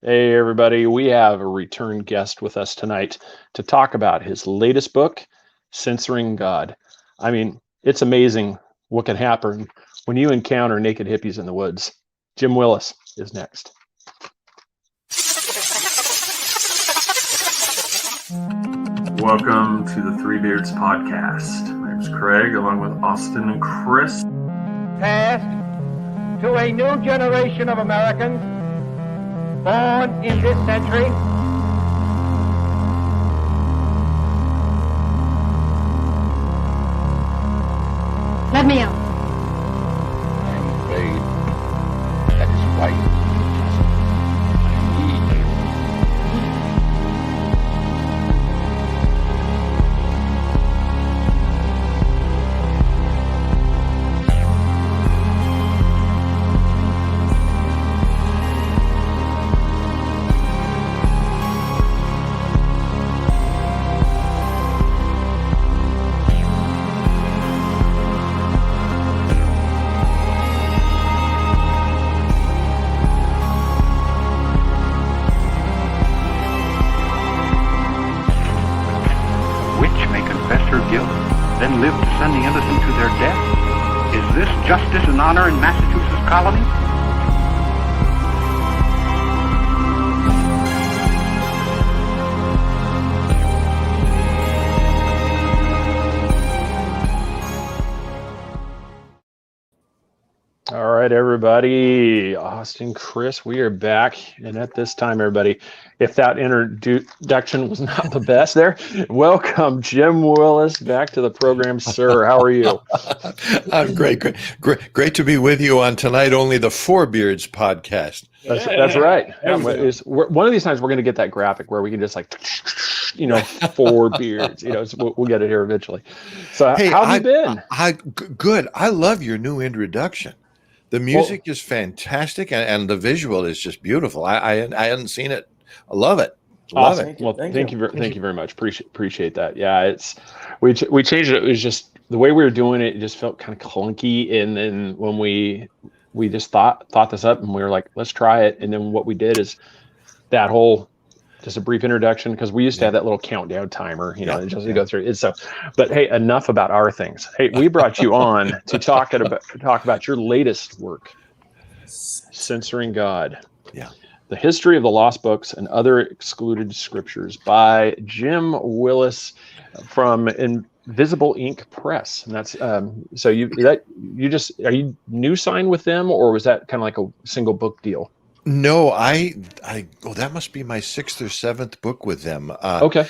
Hey, everybody. We have a return guest with us tonight to talk about his latest book, Censoring God. I mean, it's amazing what can happen when you encounter naked hippies in the woods. Jim Willis is next. Welcome to the Three Beards Podcast. My name's Craig, along with Austin and Chris. Passed to a new generation of Americans born in this century. Let me out. I'm afraid that is white. Then live to send the innocent to their death? Is this justice and honor in Massachusetts colony? All right, everybody. Austin, Chris, we are back. And at this time, everybody, if that introduction was not the best there, welcome Jim Willis back to the program, sir. How are you? I'm great to be with you on Tonight Only the Four Beards podcast. That's right. One of these times we're going to get that graphic where we can just four beards. We'll get it here eventually. So hey, how have you been? Good. I love your new introduction. The music is fantastic, and the visual is just beautiful. I hadn't seen it. I love it. Love awesome. it. Well, thank you very much. Appreciate that. Yeah, we changed it. It was just the way we were doing it. It just felt kind of clunky, and then when we just thought this up, and we were like, let's try it. And then what we did is that whole just a brief introduction, because we used to have that little countdown timer, to go through it. So, but hey, enough about our things. Hey, we brought you on to talk about your latest work, Censoring God. Yeah. The History of the Lost Books and Other Excluded Scriptures by Jim Willis from Invisible Ink Press. And that's so are you new signed with them, or was that kind of like a single book deal? No, that must be my sixth or seventh book with them. Okay.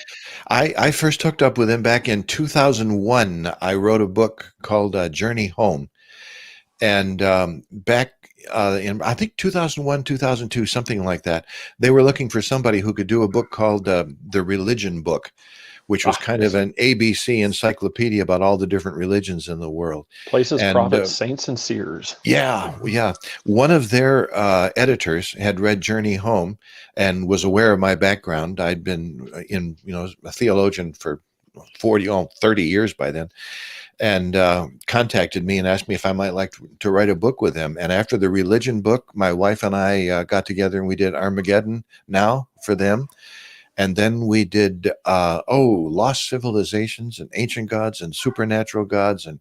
I first hooked up with them back in 2001. I wrote a book called Journey Home. And back in, I think, 2001, 2002, something like that, they were looking for somebody who could do a book called The Religion Book, which was kind of an ABC encyclopedia about all the different religions in the world. Places, prophets, saints, and seers. Yeah. One of their editors had read Journey Home and was aware of my background. I'd been a theologian for 30 years by then, and contacted me and asked me if I might like to write a book with them. And after the religion book, my wife and I got together and we did Armageddon Now for them. And then we did, Lost Civilizations and Ancient Gods and Supernatural Gods and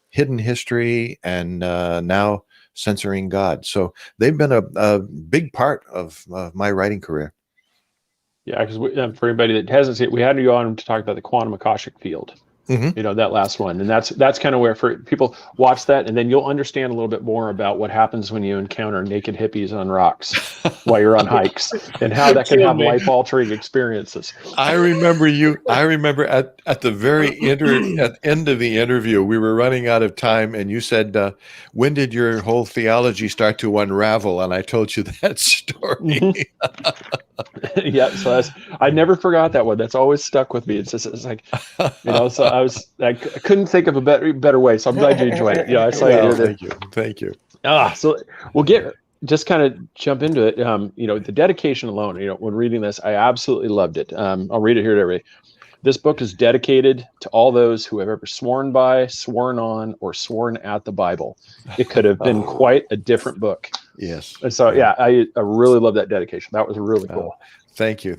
Hidden History, and now Censoring God. So they've been a big part of my writing career. Yeah, because for anybody that hasn't seen it, we had you on to talk about the quantum Akashic field. Mm-hmm. That last one. And that's kind of where, for people, watch that, and then you'll understand a little bit more about what happens when you encounter naked hippies on rocks while you're on hikes, and how that can have life-altering experiences. I remember at the very end of the interview, we were running out of time, and you said, when did your whole theology start to unravel? And I told you that story. Yeah, so I never forgot that one. That's always stuck with me. It's like, so I couldn't think of a better way. So I'm glad you enjoyed it. I saw you did it. Thank you. So we'll just kind of jump into it. The dedication alone, when reading this, I absolutely loved it. I'll read it here to everybody. This book is dedicated to all those who have ever sworn by, sworn on, or sworn at the Bible. It could have been quite a different book. Yes. And so, yeah, I really love that dedication. That was really cool. Thank you.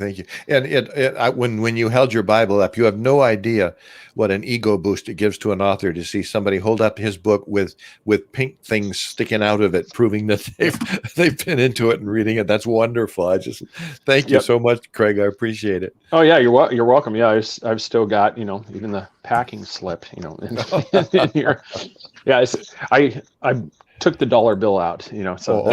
And when you held your Bible up, you have no idea what an ego boost it gives to an author to see somebody hold up his book with pink things sticking out of it, proving that they've been into it and reading it. That's wonderful. I just thank you so much, Craig. I appreciate it. Oh yeah, you're welcome. Yeah, I've still got even the packing slip in here. Yeah, I took the dollar bill out, so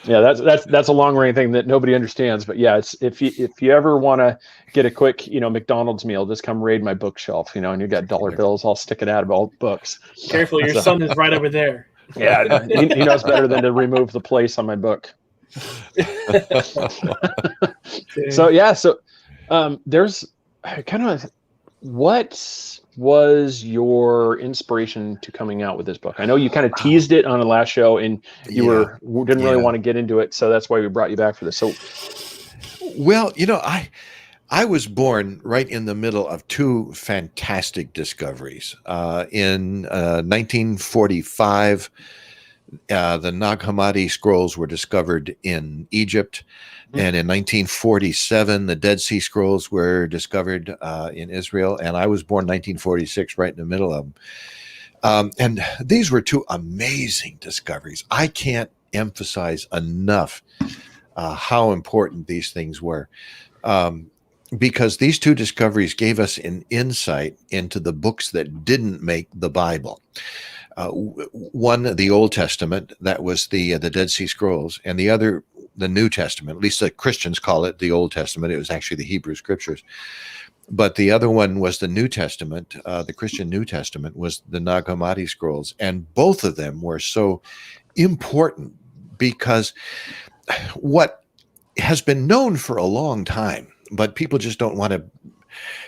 that's a long range thing that nobody understands. But yeah, it's if you ever want to get a quick McDonald's meal, just come raid my bookshelf, and you got dollar bills all sticking out of all books. Careful, your son is right over there. Yeah, he knows better than to remove the place on my book. There's kind of what was your inspiration to coming out with this book? I know you kind of teased it on the last show, and you didn't really want to get into it, so that's why we brought you back for this. So, well, I was born right in the middle of two fantastic discoveries. In 1945, the Nag Hammadi scrolls were discovered in Egypt. And in 1947, the Dead Sea Scrolls were discovered in Israel. And I was born 1946, right in the middle of them. And these were two amazing discoveries. I can't emphasize enough how important these things were. Because these two discoveries gave us an insight into the books that didn't make the Bible. One, the Old Testament, that was the Dead Sea Scrolls, and the other, the New Testament. At least the Christians call it the Old Testament. It was actually the Hebrew Scriptures. But the other one was the New Testament. The Christian New Testament was the Nag Hammadi scrolls. And both of them were so important because what has been known for a long time, but people just don't want to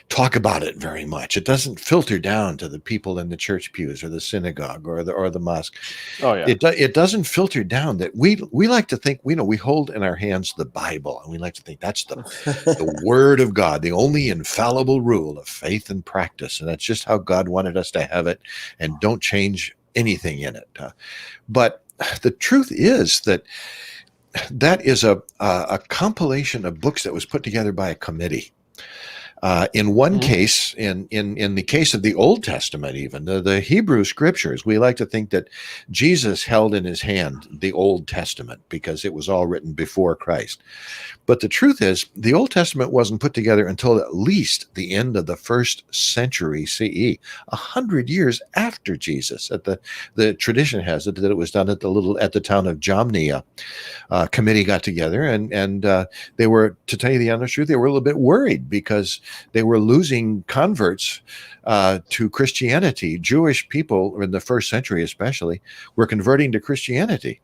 talk about it very much. It doesn't filter down to the people in the church pews or the synagogue or the mosque. Oh yeah. It doesn't filter down that we like to think, we hold in our hands the Bible, and we like to think that's the word of God, the only infallible rule of faith and practice. And that's just how God wanted us to have it, and don't change anything in it. But the truth is that is a compilation of books that was put together by a committee. In one case, in the case of the Old Testament, even the Hebrew Scriptures, we like to think that Jesus held in his hand the Old Testament because it was all written before Christ. But the truth is, the Old Testament wasn't put together until at least the end of the 1st century CE, 100 years after Jesus. The tradition has it that it was done at the town of Jamnia. Committee got together, and they were, to tell you the honest truth, they were a little bit worried because they were losing converts to Christianity. Jewish people in the 1st century especially were converting to Christianity,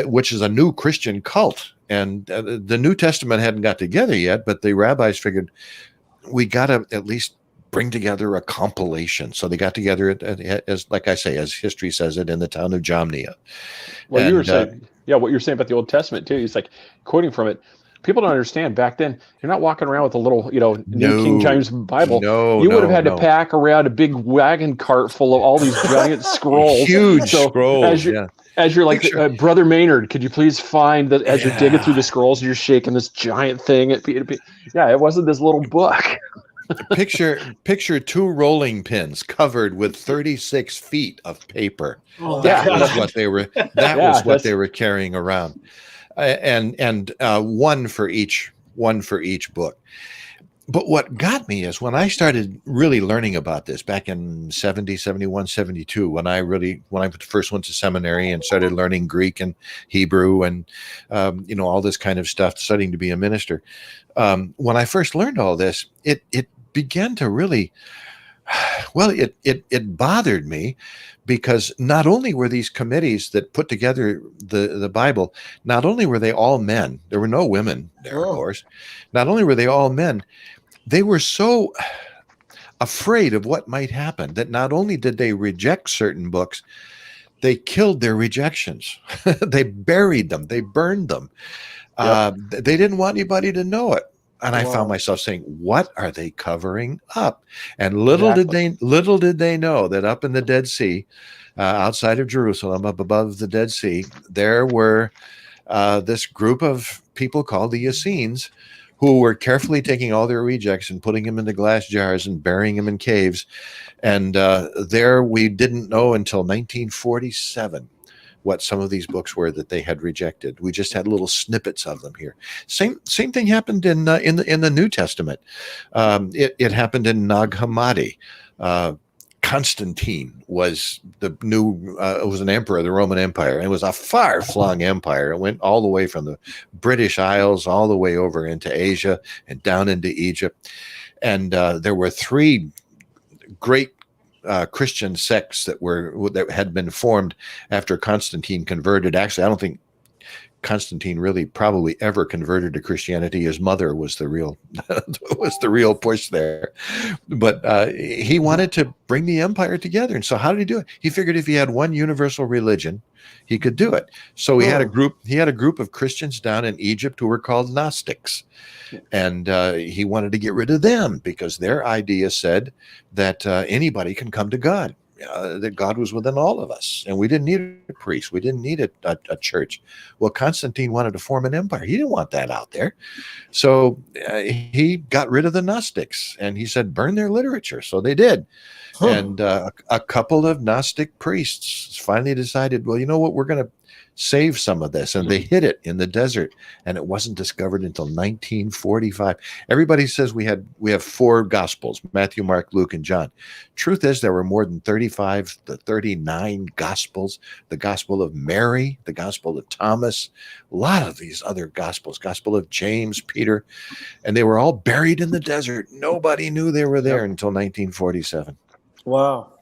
which is a new Christian cult. And the New Testament hadn't got together yet, but the rabbis figured we got to at least bring together a compilation. So they got together, as like I say, as history says it, in the town of Jamnia. Well, you were saying, what you're saying about the Old Testament too. It's like quoting from it. People don't understand back then. You're not walking around with a little, New King James Bible. You would have had to pack around a big wagon cart full of all these giant scrolls, huge scrolls. As you're like, Brother Maynard, could you please find that as you're digging through the scrolls, you're shaking this giant thing. It wasn't this little book. Picture 2 rolling pins covered with 36 feet of paper. That was what they were. Was what they were carrying around. And one for each book. But what got me is when I started really learning about this back in 70, 71, 72, when I first went to seminary and started learning Greek and Hebrew and, all this kind of stuff, studying to be a minister. When I first learned all this, it began to really, it bothered me, because not only were these committees that put together the Bible, not only were they all men, there were no women there, of course. Not only were they all men, they were so afraid of what might happen that not only did they reject certain books, they killed their rejections. They buried them. They burned them. They didn't want anybody to know it. And I found myself saying, what are they covering up? And little did they know that up in the Dead Sea, outside of Jerusalem, up above the Dead Sea, there were this group of people called the Essenes, who were carefully taking all their rejects and putting them into glass jars and burying them in caves. And there we didn't know until 1947 what some of these books were that they had rejected. We just had little snippets of them here. Same thing happened in the New Testament. It happened in Nag Hammadi. Constantine was was an emperor of the Roman Empire. It was a far-flung empire. It went all the way from the British Isles all the way over into Asia and down into Egypt. And there were three great Christian sects that had been formed after Constantine converted. Actually, I don't think Constantine really probably ever converted to Christianity. His mother was the real push there. But he wanted to bring the empire together. And so how did he do it? He figured if he had one universal religion, he could do it. So he had a group of Christians down in Egypt who were called Gnostics. And he wanted to get rid of them because their idea said that anybody can come to God. That God was within all of us, and we didn't need a priest. We didn't need a church. Well, Constantine wanted to form an empire. He didn't want that out there. So he got rid of the Gnostics, and he said, burn their literature. So they did. And a couple of Gnostic priests finally decided, well, you know what, we're going to save some of this. And they hid it in the desert, and it wasn't discovered until 1945. Everybody says we have four gospels: Matthew, Mark, Luke, and John. Truth is, there were more than 35 to 39 gospels: the Gospel of Mary, the Gospel of Thomas, a lot of these other gospels, Gospel of James, Peter, and they were all buried in the desert. Nobody knew they were there until 1947. Wow.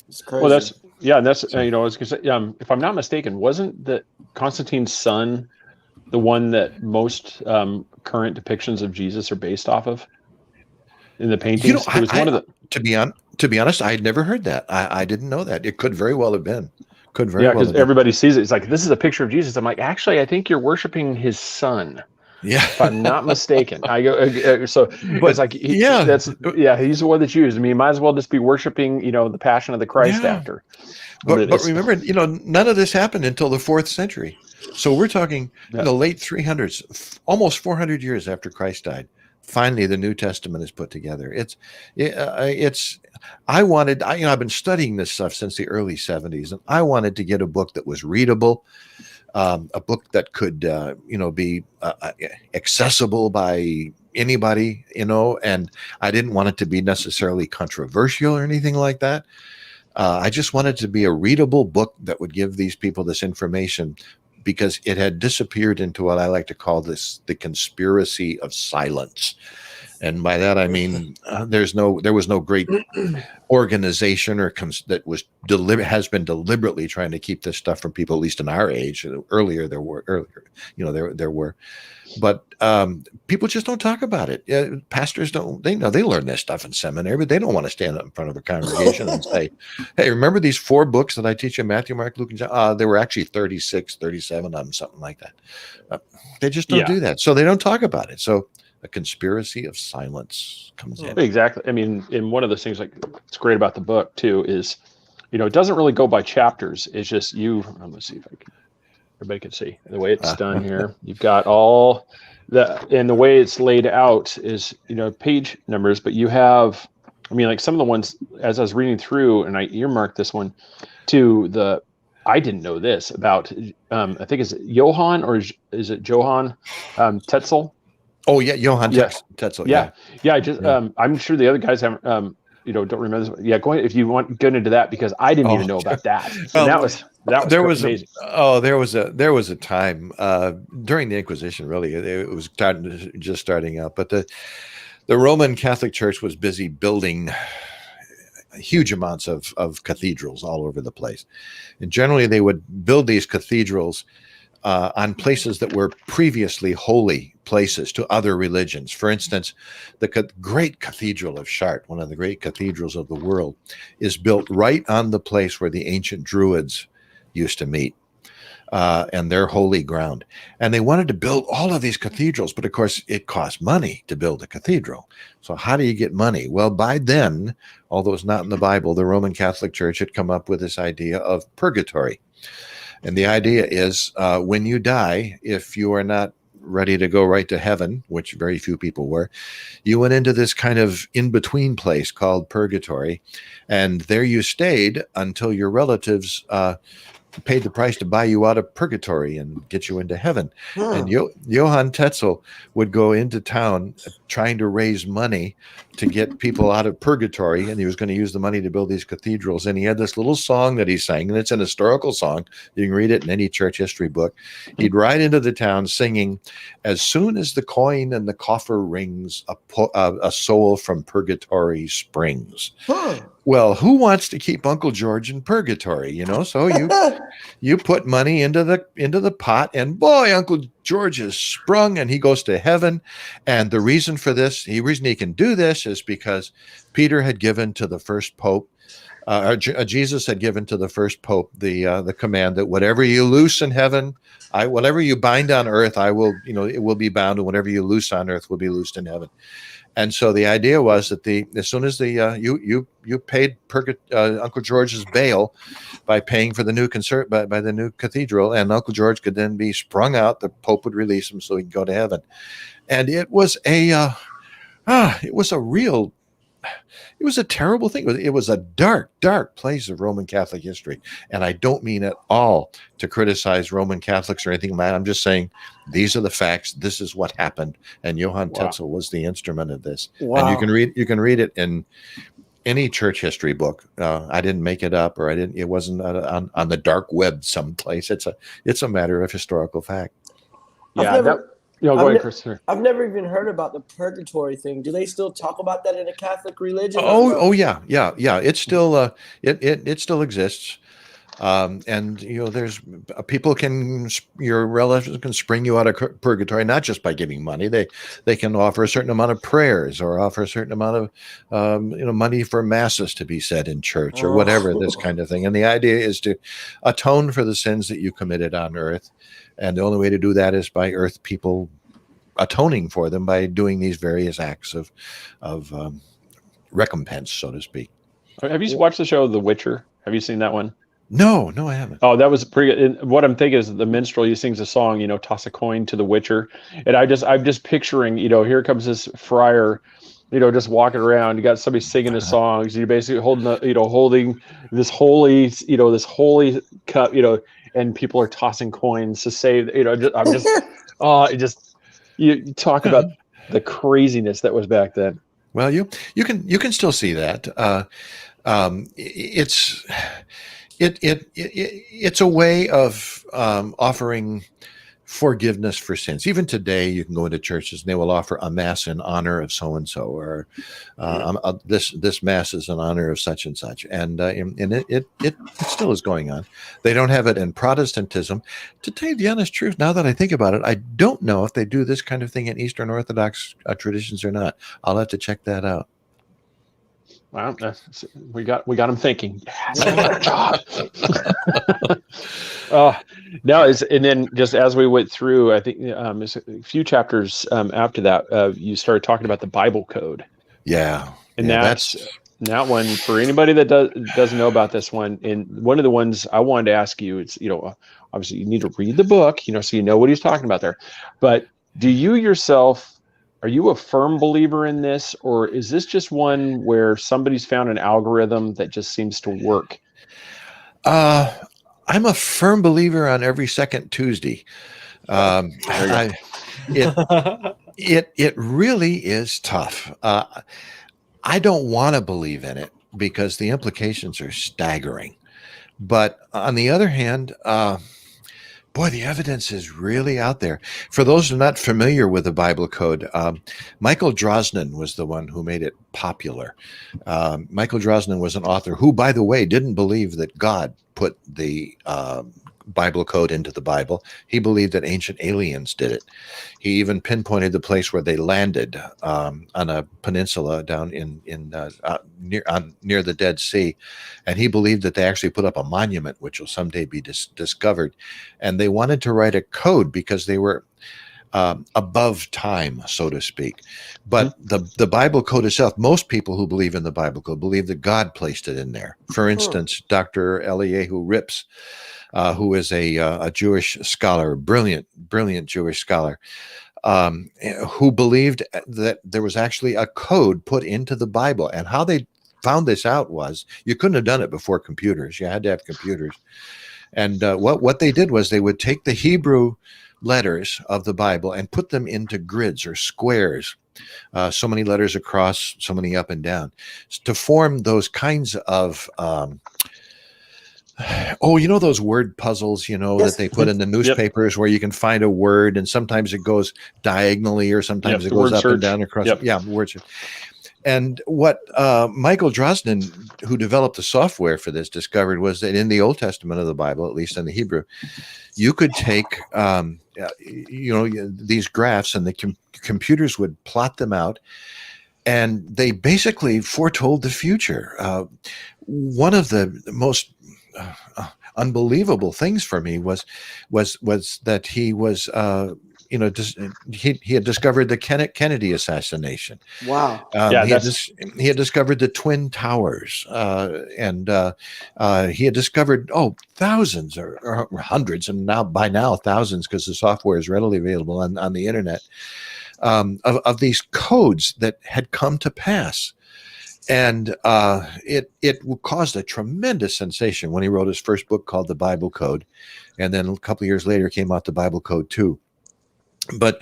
It's crazy. Well, that's I was going to say, if I'm not mistaken, wasn't that Constantine's son the one that most current depictions of Jesus are based off of in the paintings? It was one of the. To be honest, I had never heard that. I didn't know that. It could very well have been. Because everybody sees it. It's like, this is a picture of Jesus. I'm like, actually, I think you're worshiping his son. Yeah, if I'm not mistaken. I go but it's like he's the one that's used. I mean, you might as well just be worshiping, the Passion of the Christ after. But remember, none of this happened until the 4th century. So we're talking the late 300s, almost 400 years after Christ died. Finally, the New Testament is put together. I've been studying this stuff since the early 70s, and I wanted to get a book that was readable. A book that could, be accessible by anybody, and I didn't want it to be necessarily controversial or anything like that. I just wanted it to be a readable book that would give these people this information, because it had disappeared into what I like to call the conspiracy of silence. And by that I mean there was no great organization has been deliberately trying to keep this stuff from people, at least in our age. Earlier there were, but people just don't talk about it. Pastors don't. They learn this stuff in seminary, but they don't want to stand up in front of a congregation and say, "Hey, remember these 4 books that I teach you: Matthew, Mark, Luke, and John? There were actually 36, 37 of them, something like that." They just don't do that, so they don't talk about it. So a conspiracy of silence comes in. Exactly. I mean, and one of those things it's great about the book too is, it doesn't really go by chapters. It's just let's see if everybody can see the way it's done here. You've got all and the way it's laid out is, page numbers, but you have, some of the ones as I was reading through, and I earmarked this one to I didn't know this about, I think it's Johann, or is it Johann Tetzel? Oh yeah, Johann Tetzel. Yeah. I just I'm sure the other guys haven't don't remember this. Yeah, go ahead if you want to get into that, because I didn't even know about that. So that was amazing. There was a time during the Inquisition, really. It was just starting out, but the Roman Catholic Church was busy building huge amounts of cathedrals all over the place, and generally they would build these cathedrals on places that were previously holy places to other religions. For instance, the great Cathedral of Chartres, one of the great cathedrals of the world, is built right on the place where the ancient Druids used to meet. and their holy ground. And they wanted to build all of these cathedrals, but of course it costs money to build a cathedral. So how do you get money? Well, by then, although it's not in the Bible, the Roman Catholic Church had come up with this idea of purgatory. And the idea is when you die, if you are not ready to go right to heaven, which very few people were, you went into this kind of in-between place called purgatory. And there you stayed until your relatives paid the price to buy you out of purgatory and get you into heaven. And Johann Tetzel would go into town trying to raise money to get people out of purgatory, and he was going to use the money to build these cathedrals. And he had this little song that he sang, and it's an historical song. You can read it in any church history book. He'd ride into the town singing, "As soon as the coin and the coffer rings, a soul from purgatory springs." Well, who wants to keep Uncle George in purgatory? You know, so you put money into the pot, and boy, Uncle George is sprung, and he goes to heaven. And the reason for this, the reason he can do this, is because Peter had given to the first pope, Jesus had given to the first pope the command that whatever you loose in heaven, whatever you bind on earth, I will, it will be bound, and whatever you loose on earth will be loosed in heaven. And so the idea was that as soon as you paid Uncle George's bail by paying for the new by the new cathedral, and Uncle George could then be sprung out, the Pope would release him so he could go to heaven. And it was a terrible thing. It was a dark, dark place of Roman Catholic history. And I don't mean at all to criticize Roman Catholics or anything like that. I'm just saying these are the facts. This is what happened. And Johann Tetzel was the instrument of this. Wow. And you can read it in any church history book. I didn't make it up, or it wasn't on the dark web someplace. It's a matter of historical fact. Yeah. Go ahead, Chris. I've never even heard about the purgatory thing. Do they still talk about that in a Catholic religion? Oh yeah. It's still it still exists. And there's your relatives can spring you out of purgatory, not just by giving money. They can offer a certain amount of prayers, or offer a certain amount of money for masses to be said in church, or whatever, this kind of thing. And the idea is to atone for the sins that you committed on earth. And the only way to do that is by earth people atoning for them by doing these various acts of recompense, so to speak. Have you watched the show The Witcher? Have you seen that one? No, I haven't. Oh, that was pretty good. What I'm thinking is the minstrel, he sings a song, toss a coin to the Witcher. And I'm just picturing, here comes this friar, just walking around. You got somebody singing his songs. You're basically holding this holy cup, and people are tossing coins to save, you talk about the craziness that was back then. Well, you can still see that. It's a way of offering forgiveness for sins. Even today, you can go into churches and they will offer a mass in honor of so and so, or this mass is in honor of such and such, and it still is going on. They don't have it in Protestantism. To tell you the honest truth, now that I think about it, I don't know if they do this kind of thing in Eastern Orthodox traditions or not. I'll have to check that out. Wow, we got them thinking. And then just as we went through, I think a few chapters after that, you started talking about the Bible code. Yeah, and that's that one for anybody that doesn't know about this one. And one of the ones I wanted to ask you, it's obviously you need to read the book, so you know what he's talking about there. But do you yourself? Are you a firm believer in this, or is this just one where somebody's found an algorithm that just seems to work? I'm a firm believer on every second Tuesday. It really is tough. I don't want to believe in it because the implications are staggering. But on the other hand, boy, the evidence is really out there. For those who are not familiar with the Bible code, Michael Drosnin was the one who made it popular. Michael Drosnin was an author who, by the way, didn't believe that God put the Bible code into the Bible. He believed that ancient aliens did it. He even pinpointed the place where they landed on a peninsula down near the Dead Sea, and he believed that they actually put up a monument which will someday be discovered. And they wanted to write a code because they were above time, so to speak. But the Bible code itself, most people who believe in the Bible code believe that God placed it in there. For instance, Dr. Eliyahu Rips, who is a Jewish scholar, brilliant Jewish scholar, who believed that there was actually a code put into the Bible. And how they found this out was, you couldn't have done it before computers. You had to have computers. And what they did was they would take the Hebrew letters of the Bible and put them into grids or squares, so many letters across, so many up and down, to form those kinds of those word puzzles, that they put in the newspapers where you can find a word and sometimes it goes diagonally or sometimes it goes up and down across. Word search. And what Michael Drosnin, who developed the software for this, discovered was that in the Old Testament of the Bible, at least in the Hebrew, you could take these graphs, and the computers would plot them out, and they basically foretold the future. One of the most unbelievable things for me was that he was he had discovered the Kennedy assassination. Wow. He had discovered the Twin Towers, and he had discovered thousands or hundreds, and by now thousands, because the software is readily available on the internet, of these codes that had come to pass. And it caused a tremendous sensation when he wrote his first book called The Bible Code, and then a couple of years later came out The Bible Code 2. But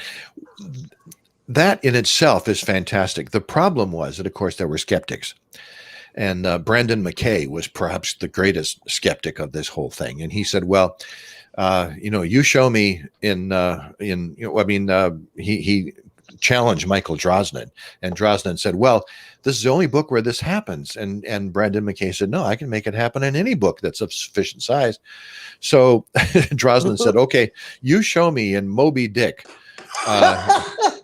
that in itself is fantastic. The problem was that, of course, there were skeptics. And Brandon McKay was perhaps the greatest skeptic of this whole thing. And he said, well, you show me he challenged Michael Drosnin. And Drosnin said, well, this is the only book where this happens. And Brandon McKay said, no, I can make it happen in any book that's of sufficient size. So Drosnin said, okay, you show me in Moby Dick,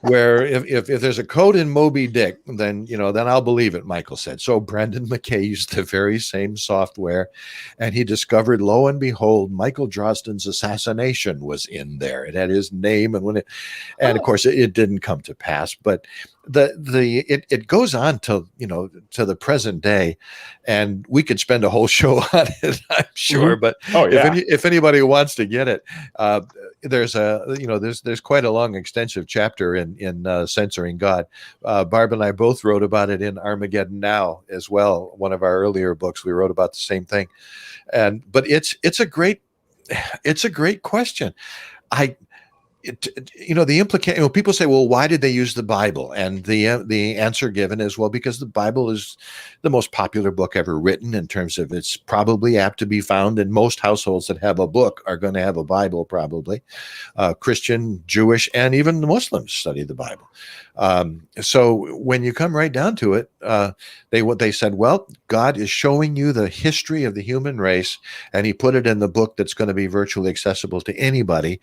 where if there's a code in Moby Dick, then I'll believe it, Michael said. So Brandon McKay used the very same software, and he discovered, lo and behold, Michael Drosnin's assassination was in there. It had his name, and of course it didn't come to pass, but it goes on to the present day, and we could spend a whole show on it, I'm sure. But if anybody wants to get it, there's quite a long extensive chapter in Censoring God. Barb and I both wrote about it in Armageddon Now as well. One of our earlier books, we wrote about the same thing, but it's a great question. The implication, people say, well, why did they use the Bible? And the answer given is, well, because the Bible is the most popular book ever written, in terms of it's probably apt to be found in most households that have a book are going to have a Bible, probably. Christian, Jewish, and even the Muslims study the Bible. So when you come right down to it, they said, well, God is showing you the history of the human race, and he put it in the book that's going to be virtually accessible to anybody.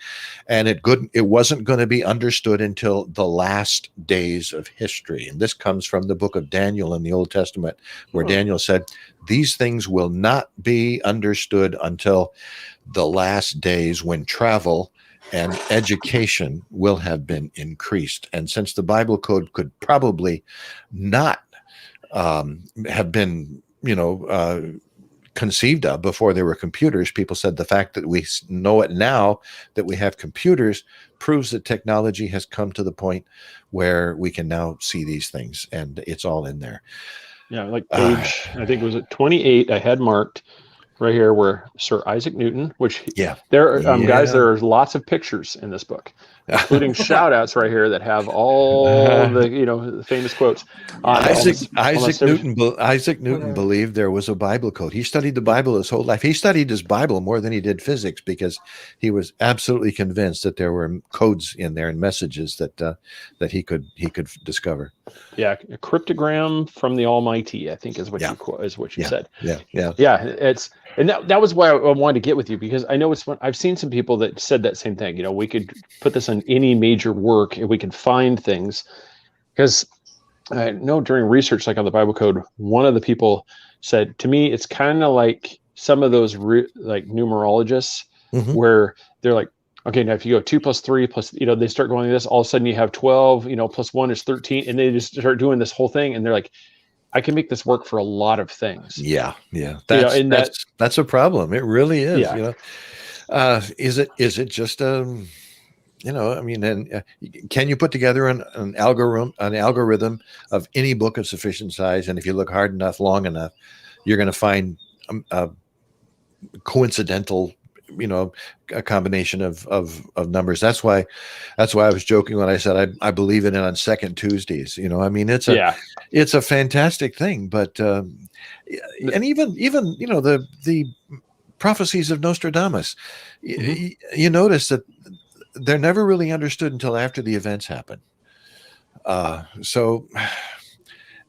And it wasn't going to be understood until the last days of history. And this comes from the book of Daniel in the Old Testament, where Daniel said, these things will not be understood until the last days, when travel and education will have been increased. And since the Bible code could probably not have been, conceived of before there were computers, people said the fact that we know it now, that we have computers, proves that technology has come to the point where we can now see these things, and it's all in there. Yeah, like page, I think it was at 28, I had marked right here where Sir Isaac Newton, guys, there are lots of pictures in this book, including shout outs right here that have all the famous quotes. Isaac Newton believed there was a Bible code. He studied the Bible his whole life. He studied his Bible more than he did physics, because he was absolutely convinced that there were codes in there and messages that he could discover. Yeah, a cryptogram from the Almighty, I think is what you said. Yeah. It's and that was why I wanted to get with you, because I know I've seen some people that said that same thing. We could put this on any major work and we can find things, because I know during research, like on the Bible Code, one of the people said to me, it's kind of like some of those like numerologists, where they're like, okay, now if you go 2 + 3 plus, they start going like this, all of a sudden you have 12, plus 1 is 13, and they just start doing this whole thing, and they're like, I can make this work for a lot of things. Yeah. That's a problem. It really is. Yeah. Is it just and can you put together an algorithm of any book of sufficient size? And if you look hard enough, long enough, you're going to find a coincidental, a combination of numbers. That's why I was joking when I said I believe in it on second Tuesdays. It's a fantastic thing. But and even the prophecies of Nostradamus, you notice that they're never really understood until after the events happen. So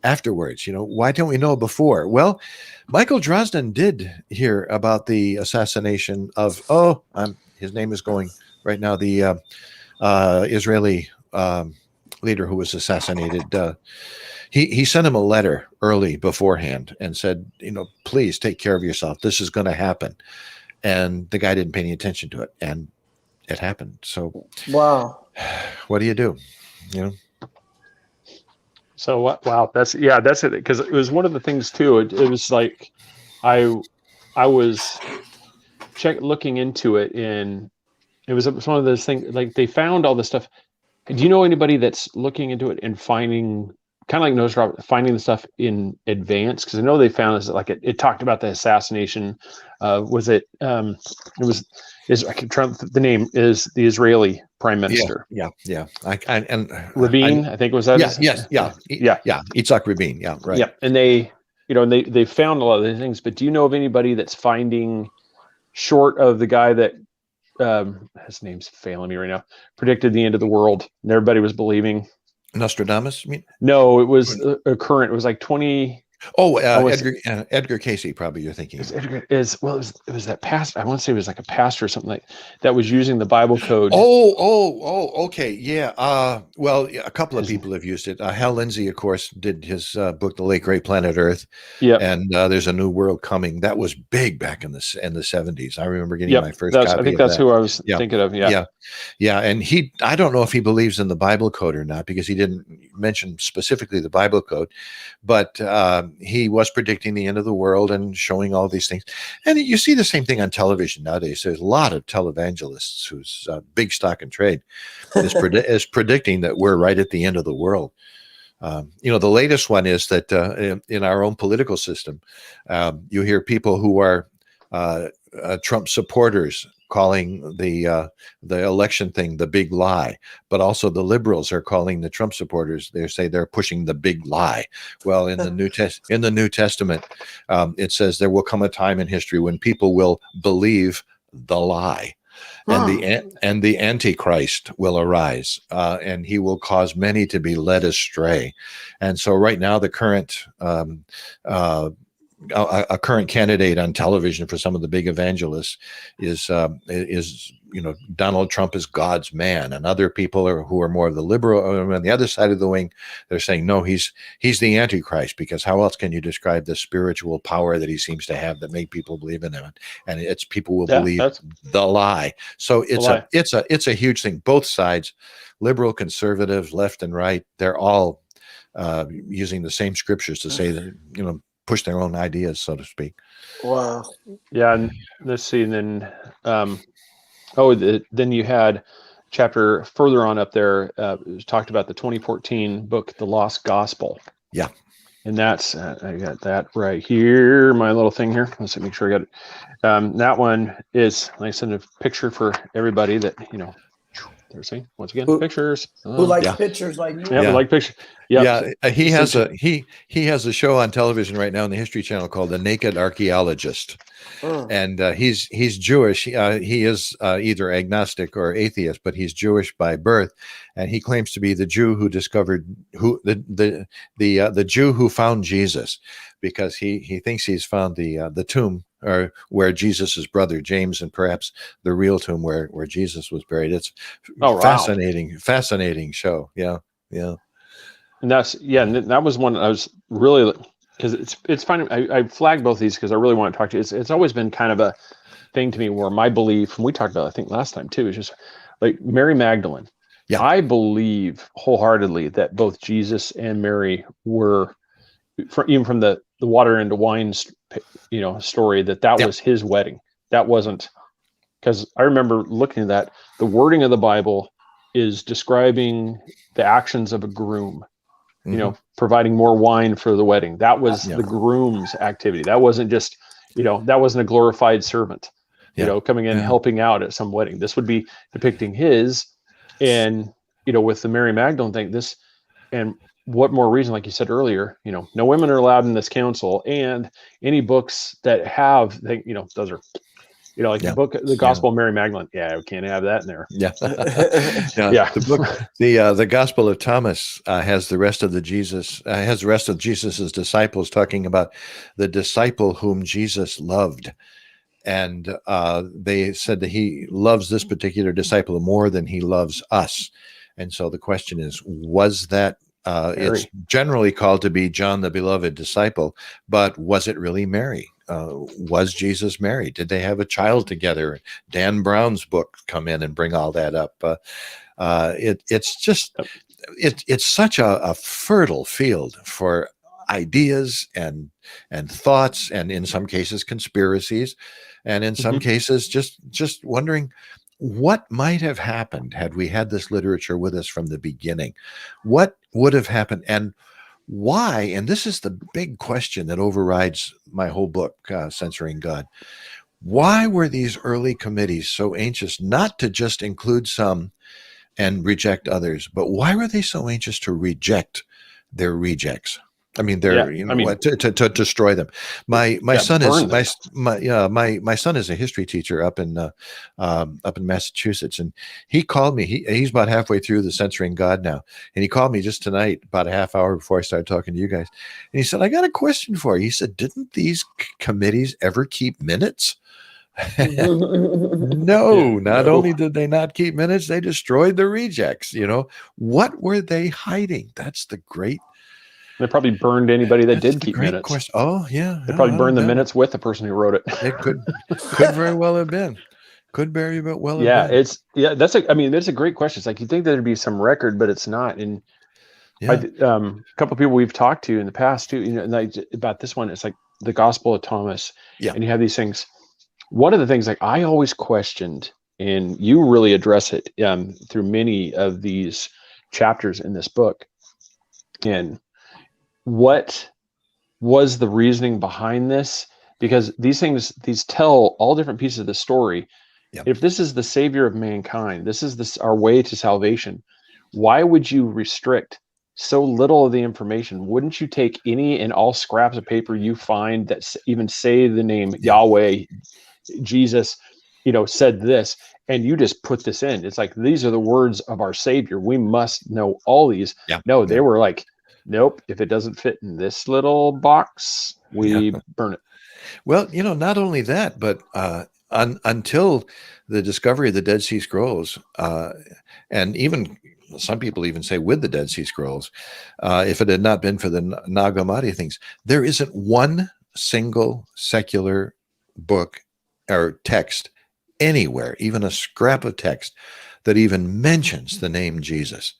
afterwards, why don't we know before? Well, Michael Drosnin did hear about the assassination of, his name is going right now, the Israeli leader who was assassinated. He sent him a letter early beforehand and said, please take care of yourself. This is going to happen. And the guy didn't pay any attention to it. And it happened. So, wow. What do you do? So wow, that's it. Because it was one of the things too. It was like I was looking into it, and it was one of those things. Like they found all this stuff. Do you know anybody that's looking into it and finding, kind of like Nostradamus, finding the stuff in advance? Because I know they found this. Like it talked about the assassination. Was it? It was. I can try. The name is the Israeli Prime Minister. Yeah. Rabin, I think it was that. Yeah. Yitzhak Rabin. Yeah, right. Yeah, and they found a lot of the things. But do you know of anybody that's finding, short of the guy that his name's failing me right now, predicted the end of the world, and everybody was believing? Nostradamus? You mean? No, it was a current. It was like 20. Edgar Casey, probably you're thinking. It was that pastor. I want to say it was like a pastor or something like that was using the Bible Code. Okay, yeah. Well, a couple of people have used it. Hal Lindsey, of course, did his book, The Late Great Planet Earth. Yeah, and there's a New World Coming. That was big back in the 70s. I remember getting my first copy. I think that's who I was thinking of. Yeah. And I don't know if he believes in the Bible Code or not, because he didn't mention specifically the Bible Code, but he was predicting the end of the world and showing all these things. And you see the same thing on television nowadays. There's a lot of televangelists whose big stock in trade is predicting that we're right at the end of the world. The latest one is that in our own political system, you hear people who are Trump supporters calling the election thing the big lie, but also the liberals are calling the Trump supporters. They say they're pushing the big lie. Well, in the New Testament, it says there will come a time in history when people will believe the lie, and the Antichrist will arise, and he will cause many to be led astray. And so, right now, the current a current candidate on television for some of the big evangelists is Donald Trump is God's man, and other people who are more of the liberal on the other side of the wing, they're saying no, he's the Antichrist, because how else can you describe the spiritual power that he seems to have that make people believe in him, and it's people will believe the lie. So it's a huge thing. Both sides, liberal, conservative, left and right, they're all using the same scriptures to say that push their own ideas, so to speak. Wow. Yeah, and let's see. And then, then you had chapter further on up there. It talked about the 2014 book, The Lost Gospel. Yeah, and that's I got that right here. My little thing here. Let's make sure I got it. That one is. I send a picture for everybody that There, see, once again, Who- pictures. Who likes Yeah. pictures like me? Yeah, we Yeah. like pictures. Yep. Yeah, he has a show on television right now on the History Channel called The Naked Archaeologist, Oh. and he's Jewish. He is either agnostic or atheist, but he's Jewish by birth, and he claims to be the Jew who discovered the Jew who found Jesus, because he thinks he's found the tomb, or where Jesus's brother James, and perhaps the real tomb where Jesus was buried. It's fascinating show. Yeah. And and that was one I was really, because it's fine. I flagged both these because I really want to talk to you. It's always been kind of a thing to me where my belief, and we talked about it, I think last time too, is just like Mary Magdalene. Yeah. I believe wholeheartedly that both Jesus and Mary were, even from the water into wine, story, that was his wedding. That wasn't, because I remember looking at that. The wording of the Bible is describing the actions of a groom. Providing more wine for the wedding. That was the groom's activity. That wasn't just, that wasn't a glorified servant, coming in and helping out at some wedding. This would be depicting his, and, with the Mary Magdalene thing, and what more reason, like you said earlier, no women are allowed in this council, and any books that have, those are, the book, the Gospel of Mary Magdalene. Yeah, we can't have that in there. Yeah. Yeah. The book, the Gospel of Thomas has the rest of Jesus's disciples talking about the disciple whom Jesus loved, and they said that he loves this particular disciple more than he loves us. And so the question is, was that? It's generally called to be John the beloved disciple, but was it really Mary? Was Jesus married? Did they have a child together? Dan Brown's book come in and bring all that up. It's such a fertile field for ideas and thoughts, and in some cases conspiracies, and in some cases just wondering what might have happened had we had this literature with us from the beginning. What would have happened, and why? And this is the big question that overrides my whole book, Censoring God. Why were these early committees so anxious not to just include some and reject others, but why were they so anxious to reject their rejects? I mean, to destroy them. My son is a history teacher up in Massachusetts, and he called me. He's about halfway through the Censoring God now, and he called me just tonight, about a half hour before I started talking to you guys, and he said, "I got a question for you." He said, "Didn't these committees ever keep minutes?" No, not only did they not keep minutes, they destroyed the rejects. What were they hiding? That's the great. They probably burned anybody that did keep minutes. Question. Oh, yeah. They probably burned the minutes with the person who wrote it. It could very well have been. Could very well have been. That's a great question. It's like, you think there'd be some record, but it's not. And a couple of people we've talked to in the past too, about this one, it's like the Gospel of Thomas. Yeah. And you have these things. One of the things, like, I always questioned, and you really address it through many of these chapters in this book, and what was the reasoning behind this? Because these tell all different pieces of the story. Yep. If this is the Savior of mankind, this is our way to salvation, why would you restrict so little of the information? Wouldn't you take any and all scraps of paper you find that even say the name Yahweh, Jesus, said this, and you just put this in? It's like, these are the words of our Savior. We must know all these. Yeah. No, they were like, nope, if it doesn't fit in this little box, we burn it. Well, not only that, but until the discovery of the Dead Sea Scrolls, and even some people even say with the Dead Sea Scrolls, if it had not been for the Nag Hammadi things, there isn't one single secular book or text anywhere, even a scrap of text, that even mentions the name Jesus.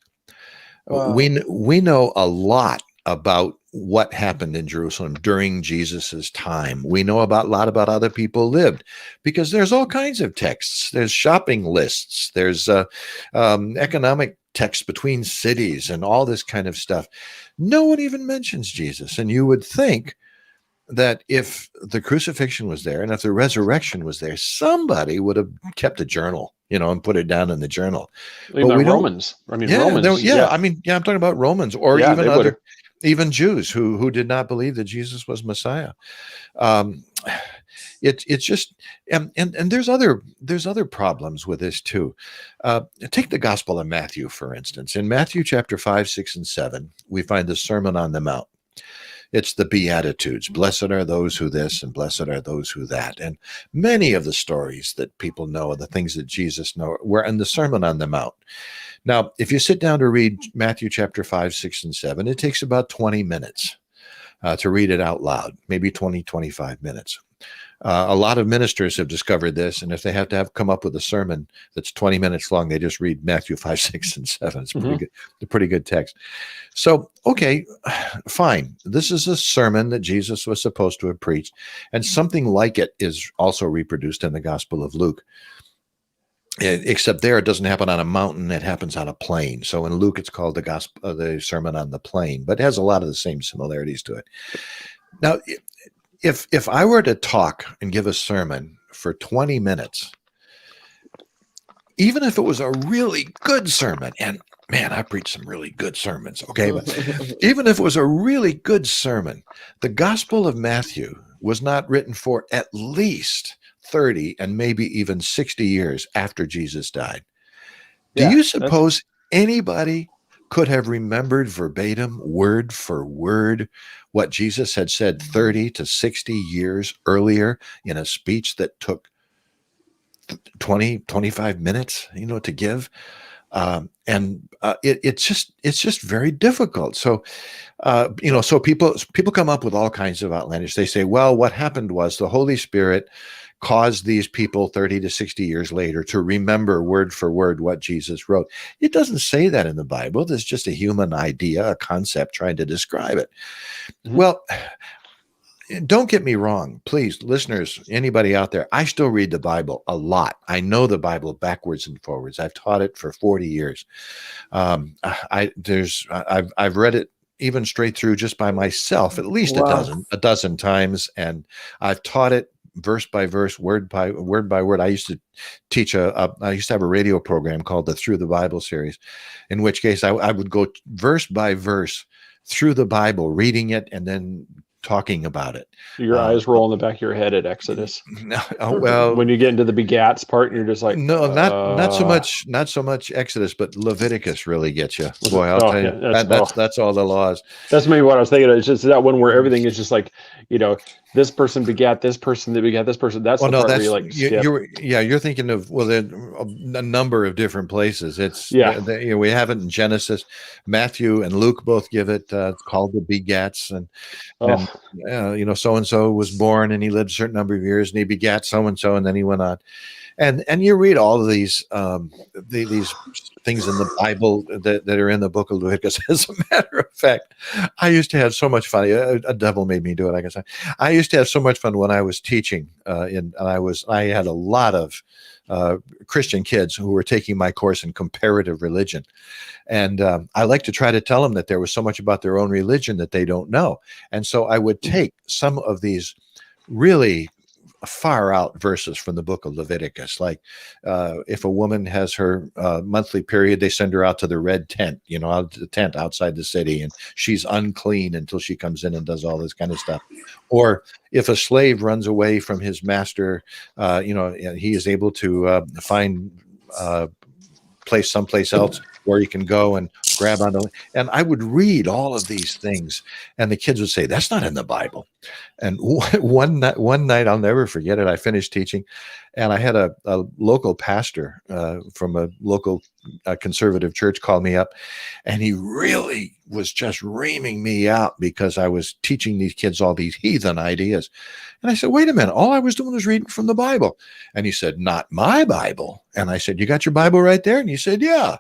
Wow. We know a lot about what happened in Jerusalem during Jesus's time. We know a lot about other people lived, because there's all kinds of texts. There's shopping lists. There's economic texts between cities and all this kind of stuff. No one even mentions Jesus. And you would think that if the crucifixion was there and if the resurrection was there, somebody would have kept a journal, and put it down in the journal. Even But we don't. Romans. I mean, Yeah, Romans. I mean, I'm talking about Romans, or Yeah, even they would've. even Jews who did not believe that Jesus was Messiah. It's just, and there's other problems with this too. Take the Gospel of Matthew, for instance. In Matthew chapter 5, 6, and 7, we find the Sermon on the Mount. It's the Beatitudes. Blessed are those who this, and blessed are those who that. And many of the stories that people know, the things that Jesus know, were in the Sermon on the Mount. Now, if you sit down to read Matthew chapter 5, 6, and 7, it takes about 20 minutes to read it out loud, maybe 20, 25 minutes. A lot of ministers have discovered this, and if they have to come up with a sermon that's 20 minutes long, they just read Matthew 5, 6, and 7. It's pretty good, a pretty good text. So, okay, fine. This is a sermon that Jesus was supposed to have preached, and something like it is also reproduced in the Gospel of Luke. Except there, it doesn't happen on a mountain; it happens on a plain. So in Luke, it's called the Sermon on the Plain, but it has a lot of the same similarities to it. Now, if I were to talk and give a sermon for 20 minutes, even if it was a really good sermon, and man, I preached some really good sermons, okay, but even if it was a really good sermon, the Gospel of Matthew was not written for at least 30 and maybe even 60 years after Jesus died. Do you suppose anybody could have remembered verbatim, word for word, what Jesus had said 30 to 60 years earlier in a speech that took 20, 25 minutes, to give? It's just very difficult. So, so people come up with all kinds of outlandish. They say, well, what happened was the Holy Spirit caused these people 30 to 60 years later to remember word for word what Jesus wrote. It doesn't say that in the Bible. There's just a human idea, a concept trying to describe it. Well, don't get me wrong, please, listeners, anybody out there, I still read the Bible a lot. I know the Bible backwards and forwards. I've taught it for 40 years. I've read it even straight through just by myself, at least a dozen times, and I've taught it verse by verse, word by word. I used to teach I used to have a radio program called the Through the Bible series, in which case I would go verse by verse through the Bible, reading it and then talking about it. Your eyes roll in the back of your head at Exodus. Well, when you get into the begats part, and you're just like, no, not so much Exodus, but Leviticus really gets you. Boy, I'll tell you, that's all the laws. That's maybe what I was thinking of. It's just that one where everything is just like, this person begat this person that begat this person. That's the part where you like skip. You're thinking of a number of different places. It's we have it in Genesis. Matthew and Luke both give it called the begats, and so and so was born and he lived a certain number of years and he begat so and so, and then he went on. And you read all of these things in the Bible that are in the book of Leviticus. As a matter of fact, I used to have so much fun. A devil made me do it, I guess. I used to have so much fun when I was teaching, and I had a lot of Christian kids who were taking my course in comparative religion. And I like to try to tell them that there was so much about their own religion that they don't know. And so I would take some of these really far out verses from the book of Leviticus, like if a woman has her monthly period, they send her out to the red tent, out to the tent outside the city, and she's unclean until she comes in and does all this kind of stuff. Or if a slave runs away from his master, he is able to find place someplace else where you can go and grab onto. And I would read all of these things, and the kids would say, "That's not in the Bible." And one night, I'll never forget it. I finished teaching, and I had a local pastor from a local conservative church call me up, and he really was just reaming me out because I was teaching these kids all these heathen ideas. And I said, "Wait a minute, all I was doing was reading from the Bible." And he said, "Not my Bible." And I said, "You got your Bible right there?" And he said, "Yeah."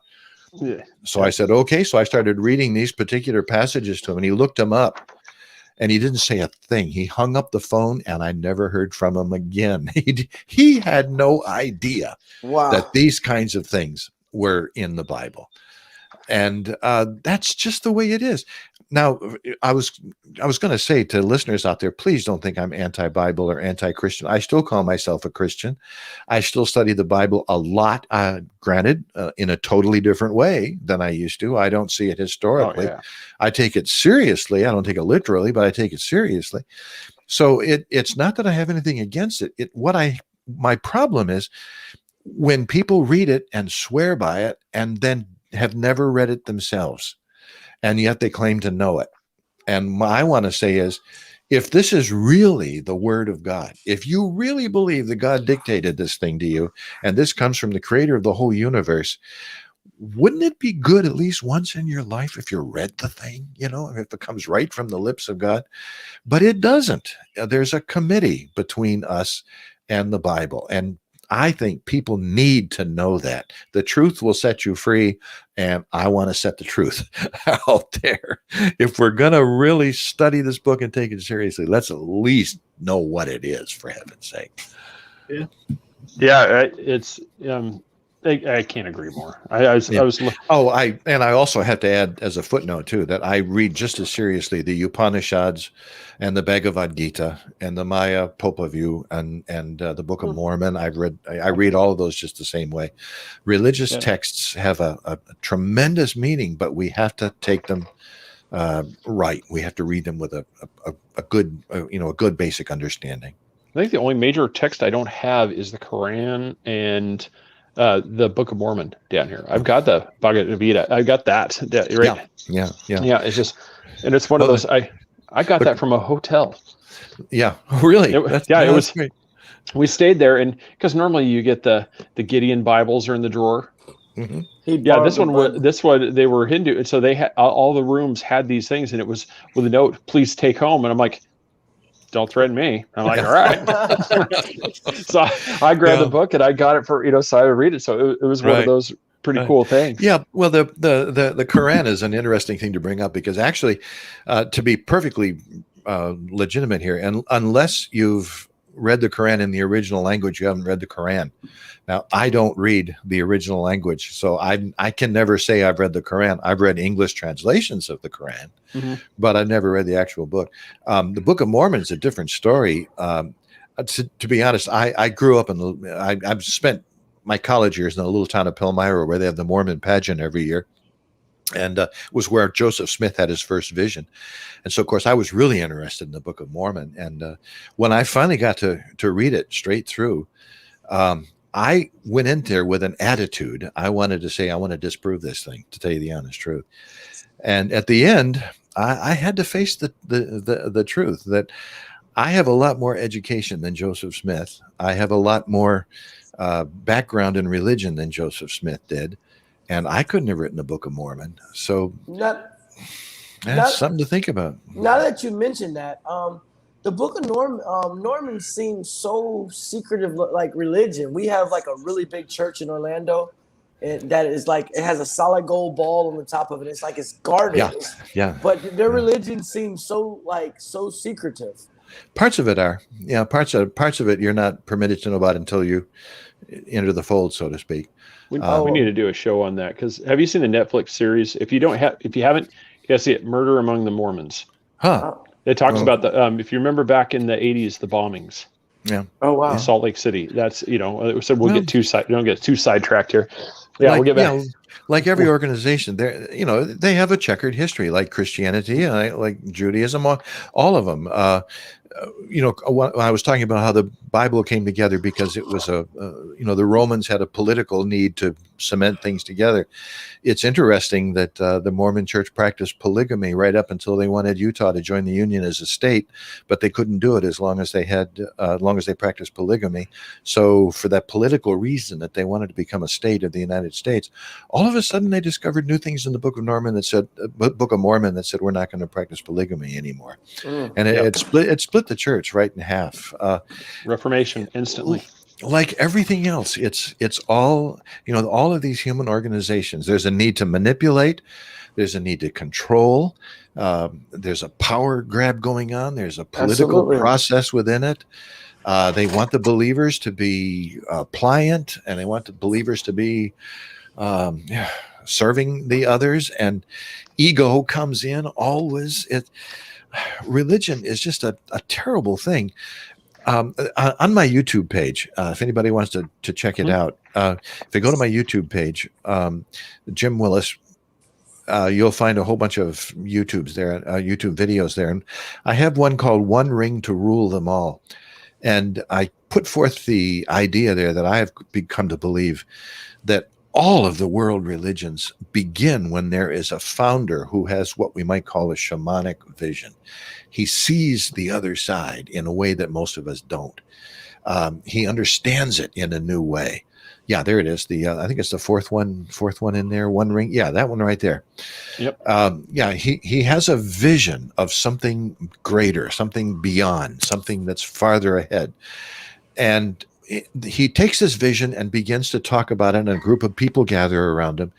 So I said, "Okay." So I started reading these particular passages to him, and he looked them up, and he didn't say a thing. He hung up the phone, and I never heard from him again. He had no idea that these kinds of things were in the Bible. And that's just the way it is. Now, I was going to say to listeners out there, please don't think I'm anti-Bible or anti-Christian. I still call myself a Christian. I still study the Bible a lot, granted, in a totally different way than I used to. I don't see it historically. I take it seriously. I don't take it literally, but I take it seriously. So it's not that I have anything against it. My problem is when people read it and swear by it and then have never read it themselves, and yet they claim to know it. And what I want to say is, if this is really the word of God, if you really believe that God dictated this thing to you, and this comes from the creator of the whole universe, wouldn't it be good at least once in your life if you read the thing, if it comes right from the lips of God? But it doesn't. There's a committee between us and the Bible. And I think people need to know that. The truth will set you free, and I want to set the truth out there. If we're going to really study this book and take it seriously, let's at least know what it is, for heaven's sake. Yeah, it's I can't agree more. I also have to add as a footnote too that I read just as seriously the Upanishads and the Bhagavad Gita and the Maya Popaview and the Book of Mormon. I read all of those just the same way. Religious texts have a tremendous meaning, but we have to take them right. We have to read them with a good basic understanding. I think the only major text I don't have is the Quran and the Book of Mormon down here. I've got the Bhagavad Gita. I got that. Right? Yeah. It's just, and it's one of those. I got that from a hotel. Yeah, really. It was great. We stayed there, and because normally you get the Gideon Bibles are in the drawer. Mm-hmm. This one they were Hindu, and so they had all the rooms had these things, and it was with a note, "Please take home." And I'm like, don't threaten me. I'm like, all right. So I grabbed the book and I got it for, so I would read it. So it was one of those pretty cool things. Yeah. Well, the Quran is an interesting thing to bring up because actually, to be perfectly legitimate here, and unless you've read the Quran in the original language, you haven't read the Quran. Now, I don't read the original language, so I can never say I've read the Quran. I've read English translations of the Quran, but I've never read the actual book. The Book of Mormon is a different story. To be honest, I grew up I've spent my college years in a little town of Palmyra where they have the Mormon pageant every year. And was where Joseph Smith had his first vision. And so, of course, I was really interested in the Book of Mormon. And when I finally got to read it straight through, I went in there with an attitude. I wanted to say, I want to disprove this thing, to tell you the honest truth. And at the end, I had to face the truth that I have a lot more education than Joseph Smith. I have a lot more background in religion than Joseph Smith did. And I couldn't have written the Book of Mormon. So that's something to think about. Now that you mentioned that, the Book of Mormon seems so secretive, like religion. We have like a really big church in Orlando that is like, it has a solid gold ball on the top of it. It's like it's guarded. Yeah. But their religion seems so secretive. Parts of it are. Yeah, parts of it you're not permitted to know about until you enter the fold, so to speak. We need to do a show on that, because have you seen the Netflix series? If you haven't, you gotta see it. Murder Among the Mormons. It talks about the if you remember back in the 80s, the bombings. Yeah. Oh wow. In Salt Lake City. That's so we'll get don't get too sidetracked here. Yeah, we'll get back. Like every organization, they have a checkered history, like Christianity, like Judaism, all of them. When I was talking about how the Bible came together because it was the Romans had a political need to cement things together. It's interesting that the Mormon Church practiced polygamy right up until they wanted Utah to join the Union as a state, but they couldn't do it as long as they practiced polygamy. So for that political reason that they wanted to become a state of the United States, all of a sudden they discovered new things in the Book of Mormon that said we're not going to practice polygamy anymore, and it split the church right in half. Reformation instantly. Like everything else, it's all all of these human organizations. There's a need to manipulate. There's a need to control. There's a power grab going on. There's a political process within it. They want the believers to be pliant, and they want the believers to be serving the others, and ego comes in always. Religion is just a terrible thing. On my YouTube page, if anybody wants to check it out, if they go to my YouTube page, Jim Willis, you'll find a whole bunch of YouTube videos there. And I have one called One Ring to Rule Them All. And I put forth the idea there that I have become to believe that all of the world religions begin when there is a founder who has what we might call a shamanic vision. He sees the other side in a way that most of us don't. He understands it in a new way. Yeah, there it is. I think it's the fourth one in there. One Ring. Yeah, that one right there. Yep. He has a vision of something greater, something beyond, something that's farther ahead. And he takes this vision and begins to talk about it, and a group of people gather around him.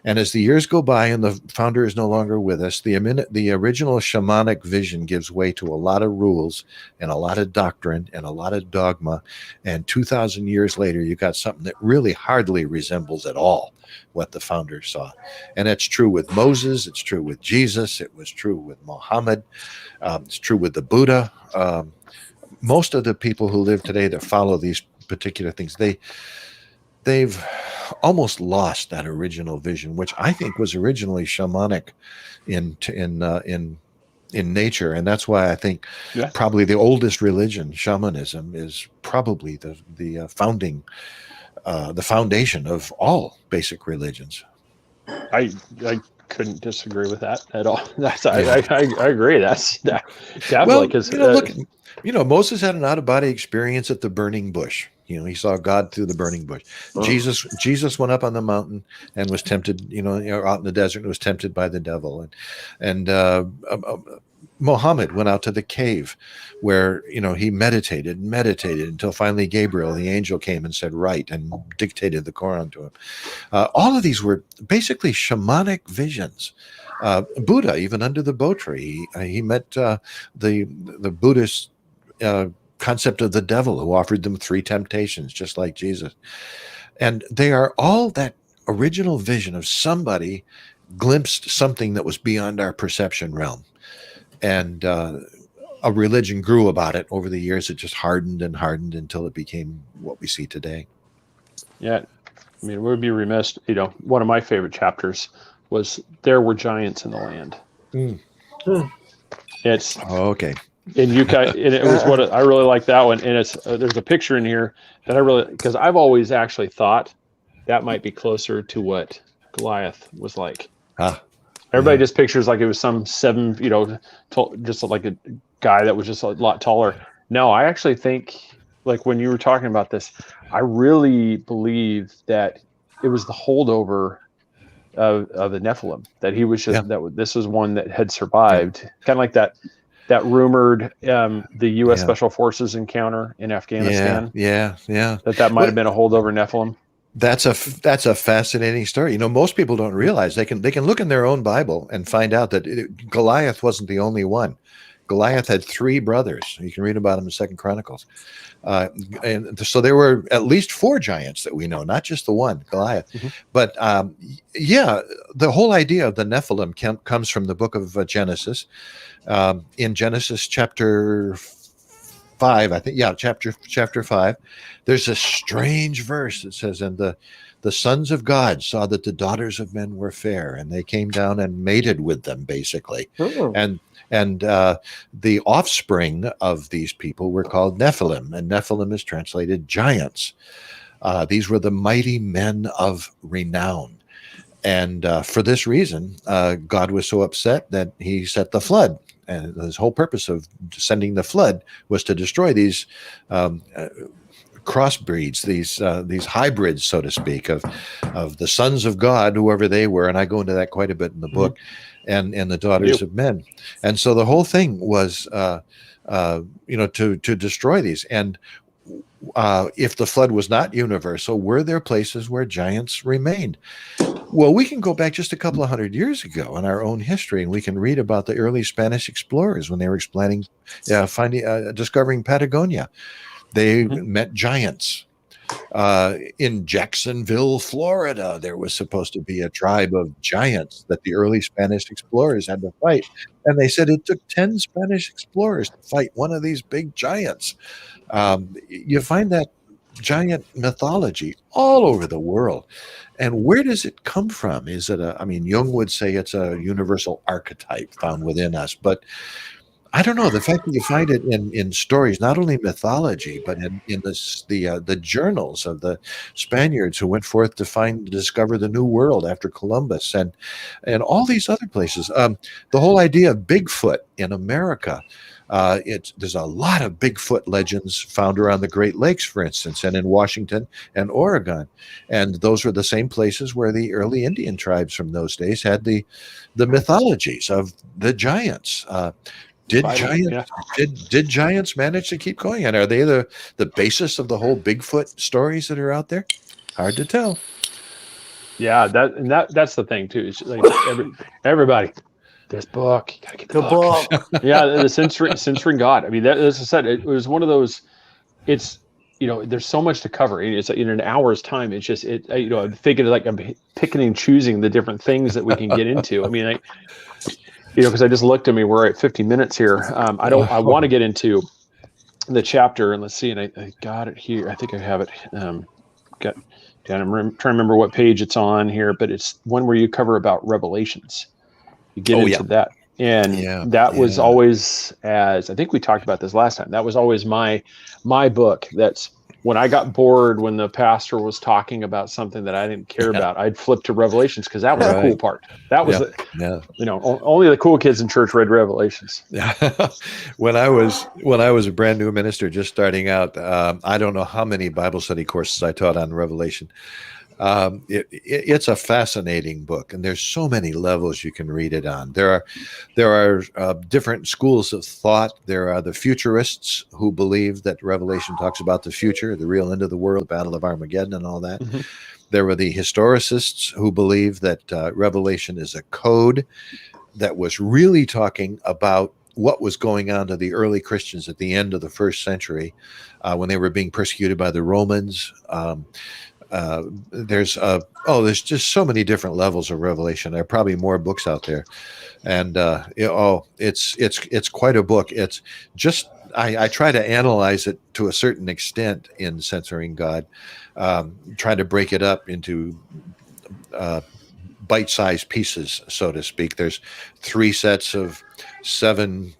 And as the years go by and the founder is no longer with us, the original shamanic vision gives way to a lot of rules and a lot of doctrine and a lot of dogma. And 2,000 years later, you got something that really hardly resembles at all what the founder saw. And it's true with Moses. It's true with Jesus. It was true with Muhammad. It's true with the Buddha. Most of the people who live today that follow these particular things, they've almost lost that original vision, which I think was originally shamanic in nature. And that's why I think probably the oldest religion, shamanism, is probably the foundation of all basic religions. I couldn't disagree with that at all. I agree. That's definitely because Moses had an out-of-body experience at the burning bush. He saw God through the burning bush. Oh. Jesus went up on the mountain and was tempted, out in the desert and was tempted by the devil. And Muhammad went out to the cave where, he meditated until finally Gabriel, the angel, came and said, write, and dictated the Quran to him. All of these were basically shamanic visions. Buddha, even under the Bo tree, he met the Buddhist concept of the devil, who offered them 3 temptations, just like Jesus. And they are all that original vision of somebody glimpsed something that was beyond our perception realm. And a religion grew about it over the years. It just hardened and hardened until it became what we see today. Yeah. I mean, we would be remiss, one of my favorite chapters was There Were Giants in the Land. It's okay. And it was what I really like that one. And it's there's a picture in here that because I've always actually thought that might be closer to what Goliath was like. Everybody just pictures like it was some 7, just like a guy that was just a lot taller. No, I actually think, like when you were talking about this, I really believe that it was the holdover of the Nephilim, that he was just that this was one that had survived, kind of like that rumored the U.S. Special Forces encounter in Afghanistan. Yeah. That might have been a holdover Nephilim. That's a fascinating story. Most people don't realize they can look in their own Bible and find out that Goliath wasn't the only one. Goliath had 3 brothers. You can read about them in 2 Chronicles. And so there were at least 4 giants that we know, not just the one, Goliath. Mm-hmm. But the whole idea of the Nephilim comes from the book of Genesis. In Genesis chapter 5, I think, chapter 5, there's a strange verse that says, and the sons of God saw that the daughters of men were fair, and they came down and mated with them, basically. And the offspring of these people were called Nephilim, and Nephilim is translated giants. These were the mighty men of renown. And for this reason, God was so upset that he set the flood. And his whole purpose of sending the flood was to destroy these crossbreeds, these hybrids, so to speak, of the sons of God, whoever they were. And I go into that quite a bit in the book, and the daughters of men. And so the whole thing was, to destroy these. And if the flood was not universal, were there places where giants remained? Well, we can go back just a couple of 100 years ago in our own history, and we can read about the early Spanish explorers when they were discovering Patagonia. They met giants. In Jacksonville, Florida, there was supposed to be a tribe of giants that the early Spanish explorers had to fight. And they said it took 10 Spanish explorers to fight one of these big giants. You find that giant mythology all over the world. And where does it come from? Is it Jung would say it's a universal archetype found within us, but I don't know. The fact that you find it in stories, not only mythology, but in the journals of the Spaniards who went forth to discover the New World after Columbus, and all these other places. The whole idea of Bigfoot in America. There's a lot of Bigfoot legends found around the Great Lakes, for instance, and in Washington and Oregon, and those were the same places where the early Indian tribes from those days had the mythologies of the giants. Did giants manage to keep going? And are they the basis of the whole Bigfoot stories that are out there? Hard to tell. Yeah, that's the thing too. It's like everybody, this book, you gotta get the book. Yeah, the censoring God. I mean, as I said, it was one of those. It's there's so much to cover. It's in an hour's time. It's just I'm thinking like I'm picking and choosing the different things that we can get into. I mean, because I just looked at me, we're at 50 minutes here. I want to get into the chapter, and let's see, and I got it here. I think I have it. I'm trying to remember what page it's on here, but it's one where you cover about Revelations. You get into that. And that was always, as I think we talked about this last time, that was always my book. That's when I got bored when the pastor was talking about something that I didn't care about, I'd flip to Revelations because that was the cool part. That was only the cool kids in church read Revelations. When I was a brand new minister just starting out, I don't know how many Bible study courses I taught on Revelation. It's a fascinating book, and there's so many levels you can read it on. There are different schools of thought. There are the futurists who believe that Revelation talks about the future, the real end of the world, Battle of Armageddon, and all that. Mm-hmm. There were the historicists who believe that Revelation is a code that was really talking about what was going on to the early Christians at the end of the first century when they were being persecuted by the Romans. There's just so many different levels of Revelation. There are probably more books out there, and it's quite a book. It's just I try to analyze it to a certain extent in Censoring God, try to break it up into bite-sized pieces, so to speak. There's 3 sets of 7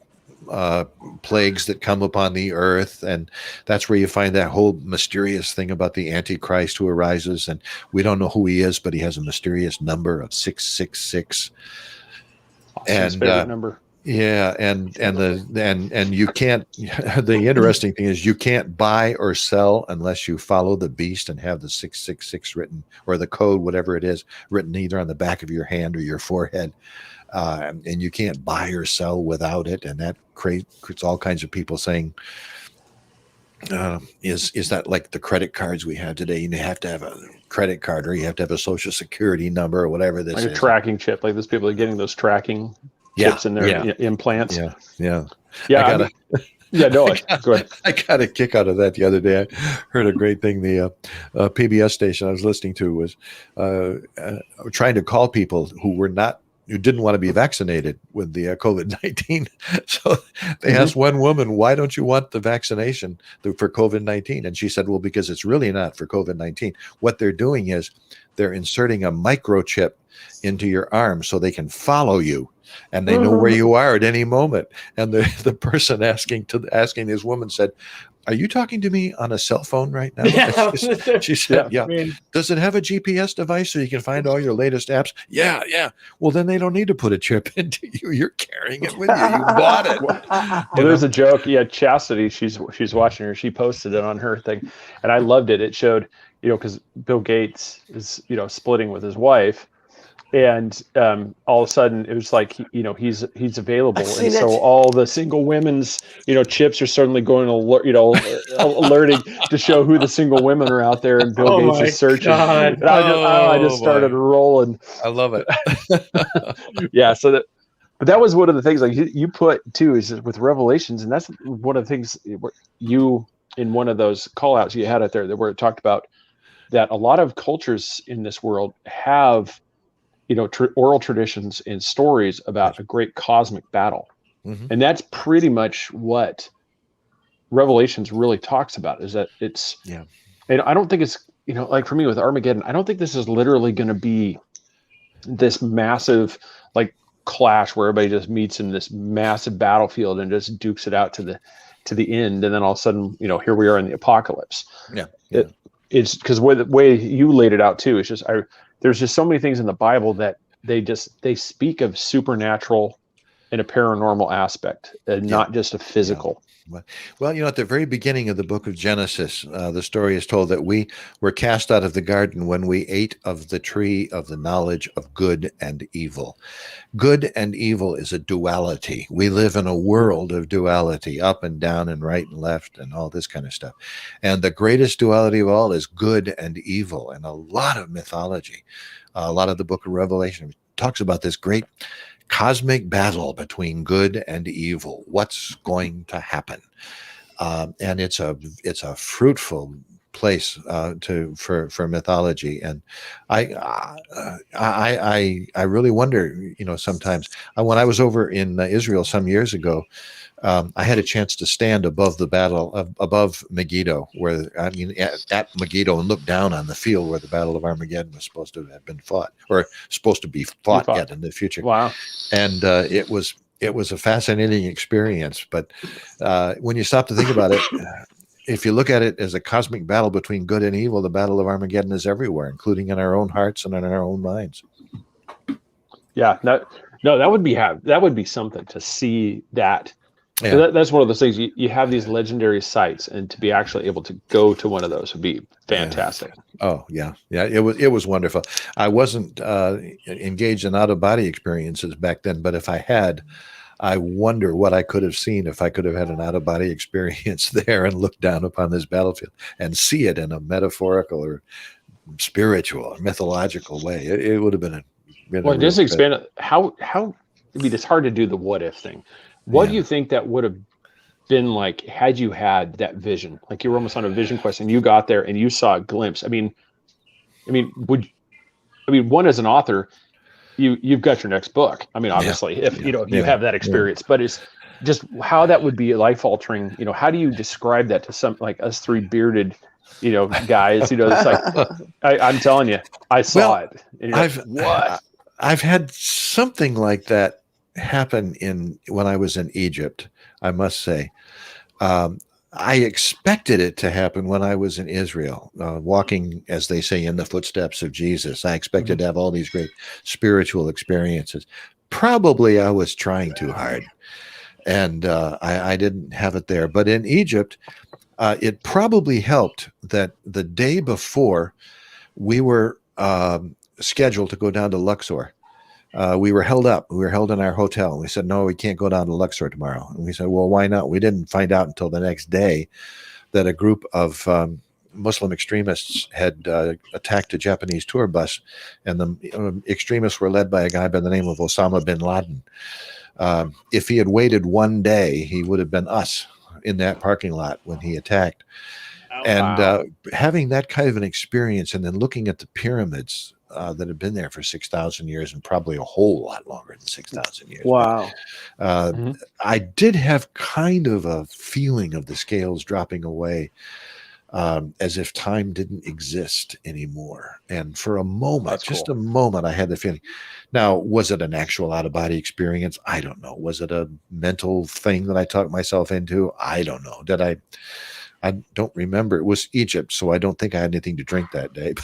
plagues that come upon the earth, and that's where you find that whole mysterious thing about the Antichrist who arises, and we don't know who he is, but he has a mysterious number of 666. Austin's favorite number. Yeah, and you can't. The interesting thing is you can't buy or sell unless you follow the beast and have the 666 written, or the code, whatever it is, written either on the back of your hand or your forehead. And you can't buy or sell without it, and that creates all kinds of people saying, "Is that like the credit cards we have today? You have to have a credit card, or you have to have a social security number, or whatever this is." Like a tracking chip, like those people are getting those tracking chips in their implants. Yeah. Go ahead. I got a kick out of that the other day. I heard a great thing. The PBS station I was listening to was trying to call people who didn't want to be vaccinated with the COVID-19. So they asked one woman, "Why don't you want the vaccination for COVID-19?" And she said, "Well, because it's really not for COVID-19. What they're doing is they're inserting a microchip into your arm so they can follow you, and they know where you are at any moment." And the person asking this woman said, "Are you talking to me on a cell phone right now?" Yeah. She said, "Yeah." I mean, "Does it have a GPS device so you can find all your latest apps?" Yeah. Well, then they don't need to put a chip into you. You're carrying it with you. You bought it. Well, there's a joke. Yeah, Chastity, she's watching her. She posted it on her thing, and I loved it. It showed, because Bill Gates is, splitting with his wife. And all of a sudden, it was like he's available, and so all the single women's chips are suddenly going alerting to show who the single women are out there, and Bill Gates is searching. And I just started rolling. I love it. Yeah, but that was one of the things like you put too is with Revelations, and that's one of the things you in one of those call outs you had it there, where it talked about that a lot of cultures in this world have, oral traditions and stories about a great cosmic battle. Mm-hmm. And that's pretty much what Revelations really talks about, is that it's, and I don't think it's, like for me with Armageddon, I don't think this is literally going to be this massive like clash where everybody just meets in this massive battlefield and just dukes it out to the end. And then all of a sudden, here we are in the apocalypse. It's because the way you laid it out too, it's just, there's just so many things in the Bible that they speak of supernatural and a paranormal aspect, and not just a physical. Well, at the very beginning of the book of Genesis, the story is told that we were cast out of the garden when we ate of the tree of the knowledge of good and evil. Good and evil is a duality. We live in a world of duality, up and down and right and left and all this kind of stuff. And the greatest duality of all is good and evil. And a lot of mythology, a lot of the book of Revelation talks about this great cosmic battle between good and evil. What's going to happen? And it's a fruitful place for mythology. And I really wonder, sometimes when I was over in Israel some years ago, I had a chance to stand above the battle above Megiddo, at Megiddo, and look down on the field where the Battle of Armageddon was supposed to have been fought, or supposed to be fought yet in the future. Wow! And it was a fascinating experience. But when you stop to think about it, if you look at it as a cosmic battle between good and evil, the Battle of Armageddon is everywhere, including in our own hearts and in our own minds. Yeah, that would be something to see that. Yeah. So that's one of those things. You have these legendary sites, and to be actually able to go to one of those would be fantastic. Oh yeah. It was wonderful. I wasn't engaged in out of body experiences back then, but if I had, I wonder what I could have seen if I could have had an out of body experience there and looked down upon this battlefield and see it in a metaphorical or spiritual or mythological way. It would have been just expand it. How it's hard to do the what if thing. What do you think that would have been like had you had that vision? Like you were almost on a vision quest and you got there and you saw a glimpse. I mean, one, as an author, you've got your next book. I mean, obviously, if you have that experience, but it's just how that would be life altering. How do you describe that to some like us three bearded, guys? It's like I'm telling you, I saw it. And you're like, what? I've had something like that happen when I was in Egypt, I must say. I expected it to happen when I was in Israel, walking, as they say, in the footsteps of Jesus. I expected to have all these great spiritual experiences. Probably I was trying too hard, and I didn't have it there. But in Egypt, it probably helped that the day before we were scheduled to go down to Luxor. We were held up. We were held in our hotel. We said, no, we can't go down to Luxor tomorrow. And we said, well, why not? We didn't find out until the next day that a group of Muslim extremists had attacked a Japanese tour bus. And the extremists were led by a guy by the name of Osama bin Laden. If he had waited one day, he would have been us in that parking lot when he attacked. Having that kind of an experience, and then looking at the pyramids that have been there for 6,000 years, and probably a whole lot longer than 6,000 years. Wow. I did have kind of a feeling of the scales dropping away, as if time didn't exist anymore. And for a moment, a moment, I had the feeling. Now, was it an actual out-of-body experience? I don't know. Was it a mental thing that I talked myself into? I don't know. I don't remember. It was Egypt, so I don't think I had anything to drink that day.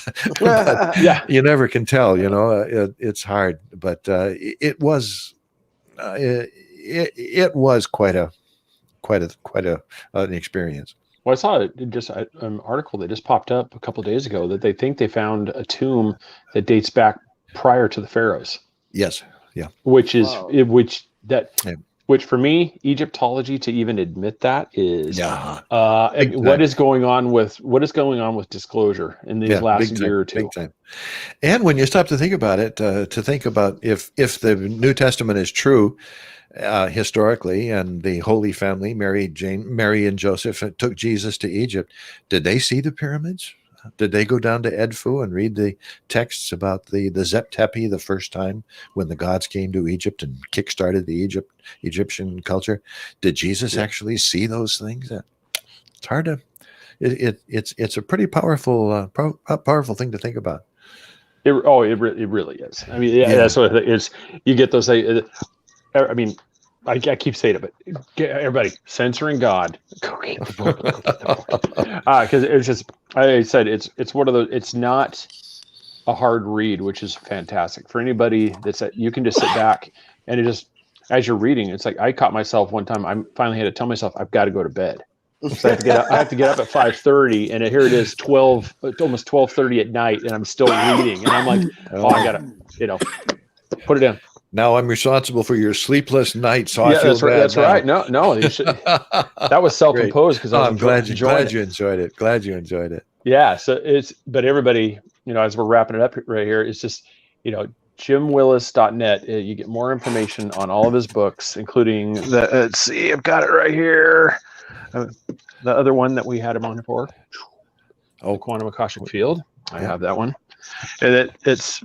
but you never can tell. It's hard. But it was quite an experience. Well, I saw an article that just popped up a couple of days ago that they think they found a tomb that dates back prior to the pharaohs. Yes. Yeah. Which is which for me, Egyptology, to even admit that is what is going on with disclosure in these last year or two. Big time. And when you stop to think about it, to think about if the New Testament is true, historically, and the Holy Family, Mary and Joseph, took Jesus to Egypt. Did they see the pyramids? Did they go down to Edfu and read the texts about the Zep Tepi the first time when the gods came to Egypt and kickstarted the Egyptian culture? Did Jesus actually see those things? It's hard to. It's a pretty powerful powerful thing to think about. It really is. I mean, that's what it is. You get those. I mean, I keep saying it, but everybody, Censoring God, go get the book. Because it's just, I said, it's one of those. It's not a hard read, which is fantastic for anybody. You can just sit back and it just, as you're reading, it's like I caught myself one time. I finally had to tell myself I've got to go to bed. So I have to get up at 5:30, and here it is, almost 12:30 at night, and I'm still reading, and I'm like, I gotta, put it in. Now I'm responsible for your sleepless nights, so I feel that's bad. That's now. right. No, you should. That was self-imposed because I'm glad you enjoyed it. Glad you enjoyed it. Yeah. So but everybody, as we're wrapping it up right here, it's just, JimWillis.net. You get more information on all of his books, including let's see, I've got it right here. The other one that we had him on for, Quantum Akashic Field. I have that one, and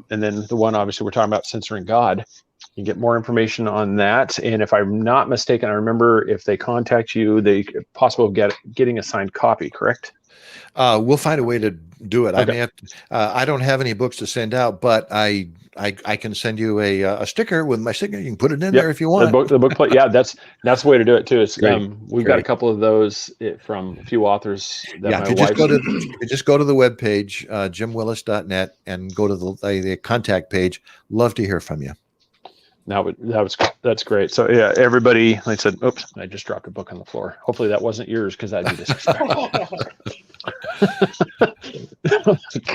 then the one obviously we're talking about, Censoring God. You get more information on that, and if I'm not mistaken, I remember if they contact you, they possible getting a signed copy. Correct? We'll find a way to do it. Okay. I may have. I don't have any books to send out, but I can send you a sticker with my signature. You can put it in there if you want. The book plate. Yeah, that's the way to do it too. It's we've got a couple of those from a few authors. That just go to the webpage, JimWillis.net, and go to the contact page. Love to hear from you. That's great. So yeah, everybody, like I said, oops, I just dropped a book on the floor. Hopefully that wasn't yours, because that'd be disrespectful.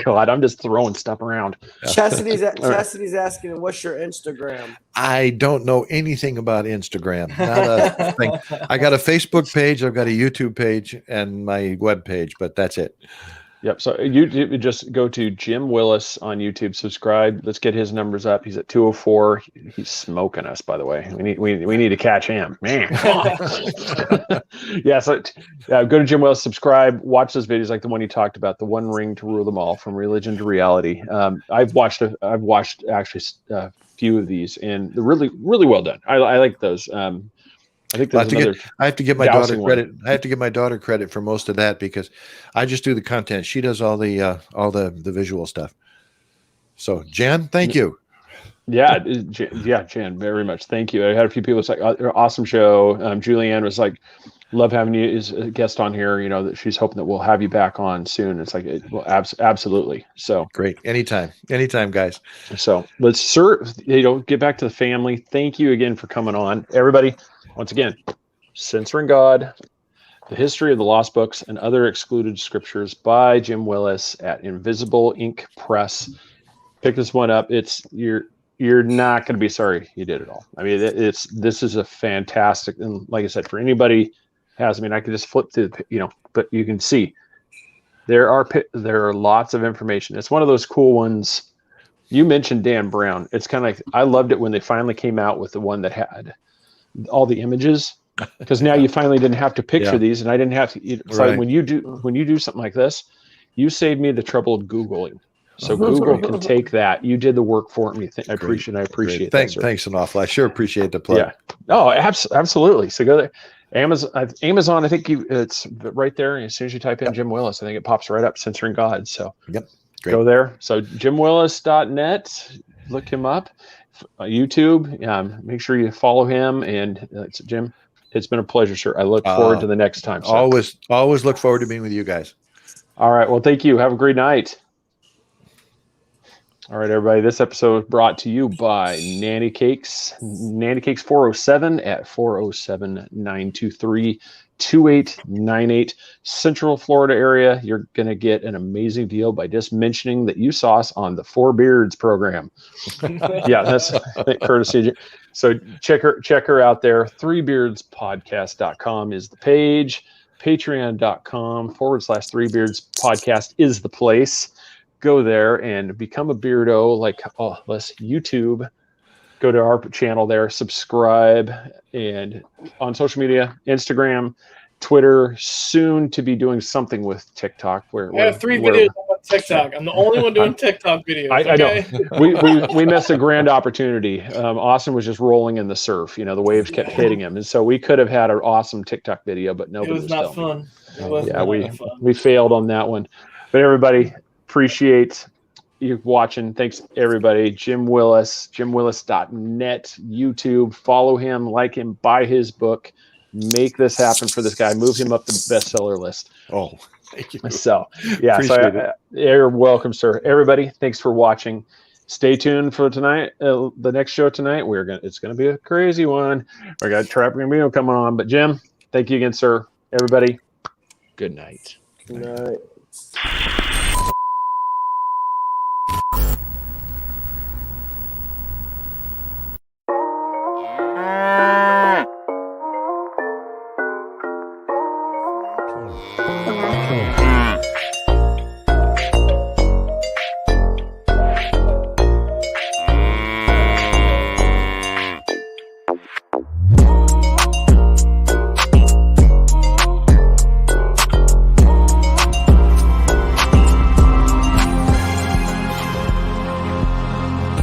God, I'm just throwing stuff around. Chastity's asking, what's your Instagram? I don't know anything about Instagram. Not a thing. I got a Facebook page, I've got a YouTube page, and my web page, but that's it. Yep. So you just go to Jim Willis on YouTube, subscribe. Let's get his numbers up. He's at 204. He's smoking us, by the way. We need to catch him, man. Yeah. So go to Jim Willis, subscribe, watch those videos like the one you talked about, the One Ring to Rule Them All, from religion to reality. I've watched actually a few of these, and they're really, really well done. I like those. I think I have to give my daughter credit. I have to give my daughter credit for most of that, because I just do the content. She does all the visual stuff. So Jan, thank you. Yeah, Jan, very much. Thank you. I had a few people say, awesome show. Julianne was like, love having you as a guest on here. That she's hoping that we'll have you back on soon. It's like, well, absolutely. So great. Anytime, guys. So let's get back to the family. Thank you again for coming on, everybody. Once again, Censoring God, The History of the Lost Books and Other Excluded Scriptures by Jim Willis at Invisible Ink Press. Pick this one up. You're not going to be sorry you did it all. I mean, this is a fantastic, and like I said, for anybody I could just flip through, but you can see there are lots of information. It's one of those cool ones. You mentioned Dan Brown. It's kind of like, I loved it when they finally came out with the one that had all the images, because now you finally didn't have to picture these, and I didn't have to. So when you do something like this, you saved me the trouble of Googling. So Google can take that. You did the work for me. I appreciate that. Thanks an awful. I sure appreciate the plug. Yeah. Oh, absolutely. So go there. Amazon. I think it's right there. As soon as you type in Jim Willis, I think it pops right up. Censoring God. So great. Go there. So JimWillis.net. Look him up. YouTube. Make sure you follow him. And Jim, it's been a pleasure, sir. I look forward to the next time. Sir. Always look forward to being with you guys. All right. Well, thank you. Have a great night. All right, everybody. This episode brought to you by Nanny Cakes. Nanny Cakes 407 at 407-923-2898. Central Florida area. You're going to get an amazing deal by just mentioning that you saw us on the Four Beards program. Yeah, that's courtesy. So check her out there. 3beardspodcast.com is the page. Patreon.com/3beardspodcast is the place. Go there and become a beardo like us YouTube go to our channel there, subscribe, and on social media, Instagram, Twitter, soon to be doing something with TikTok. I have 3 videos on TikTok. I'm the only one doing TikTok videos. I know. We missed a grand opportunity. Austin was just rolling in the surf. You know, the waves kept hitting him, and so we could have had an awesome TikTok video, but nobody It was not filming. fun. It was not fun. We failed on that one. But everybody, appreciate you watching. Thanks everybody. Jim Willis, jimwillis.net, YouTube. Follow him, like him, buy his book. Make this happen for this guy. Move him up the bestseller list. Oh, thank you. So yeah, Appreciate it. You're welcome, sir. Everybody, thanks for watching. Stay tuned for tonight. The next show tonight, it's gonna be a crazy one. We got Trap Gambino coming on. But Jim, thank you again, sir. Everybody, good night. Good night.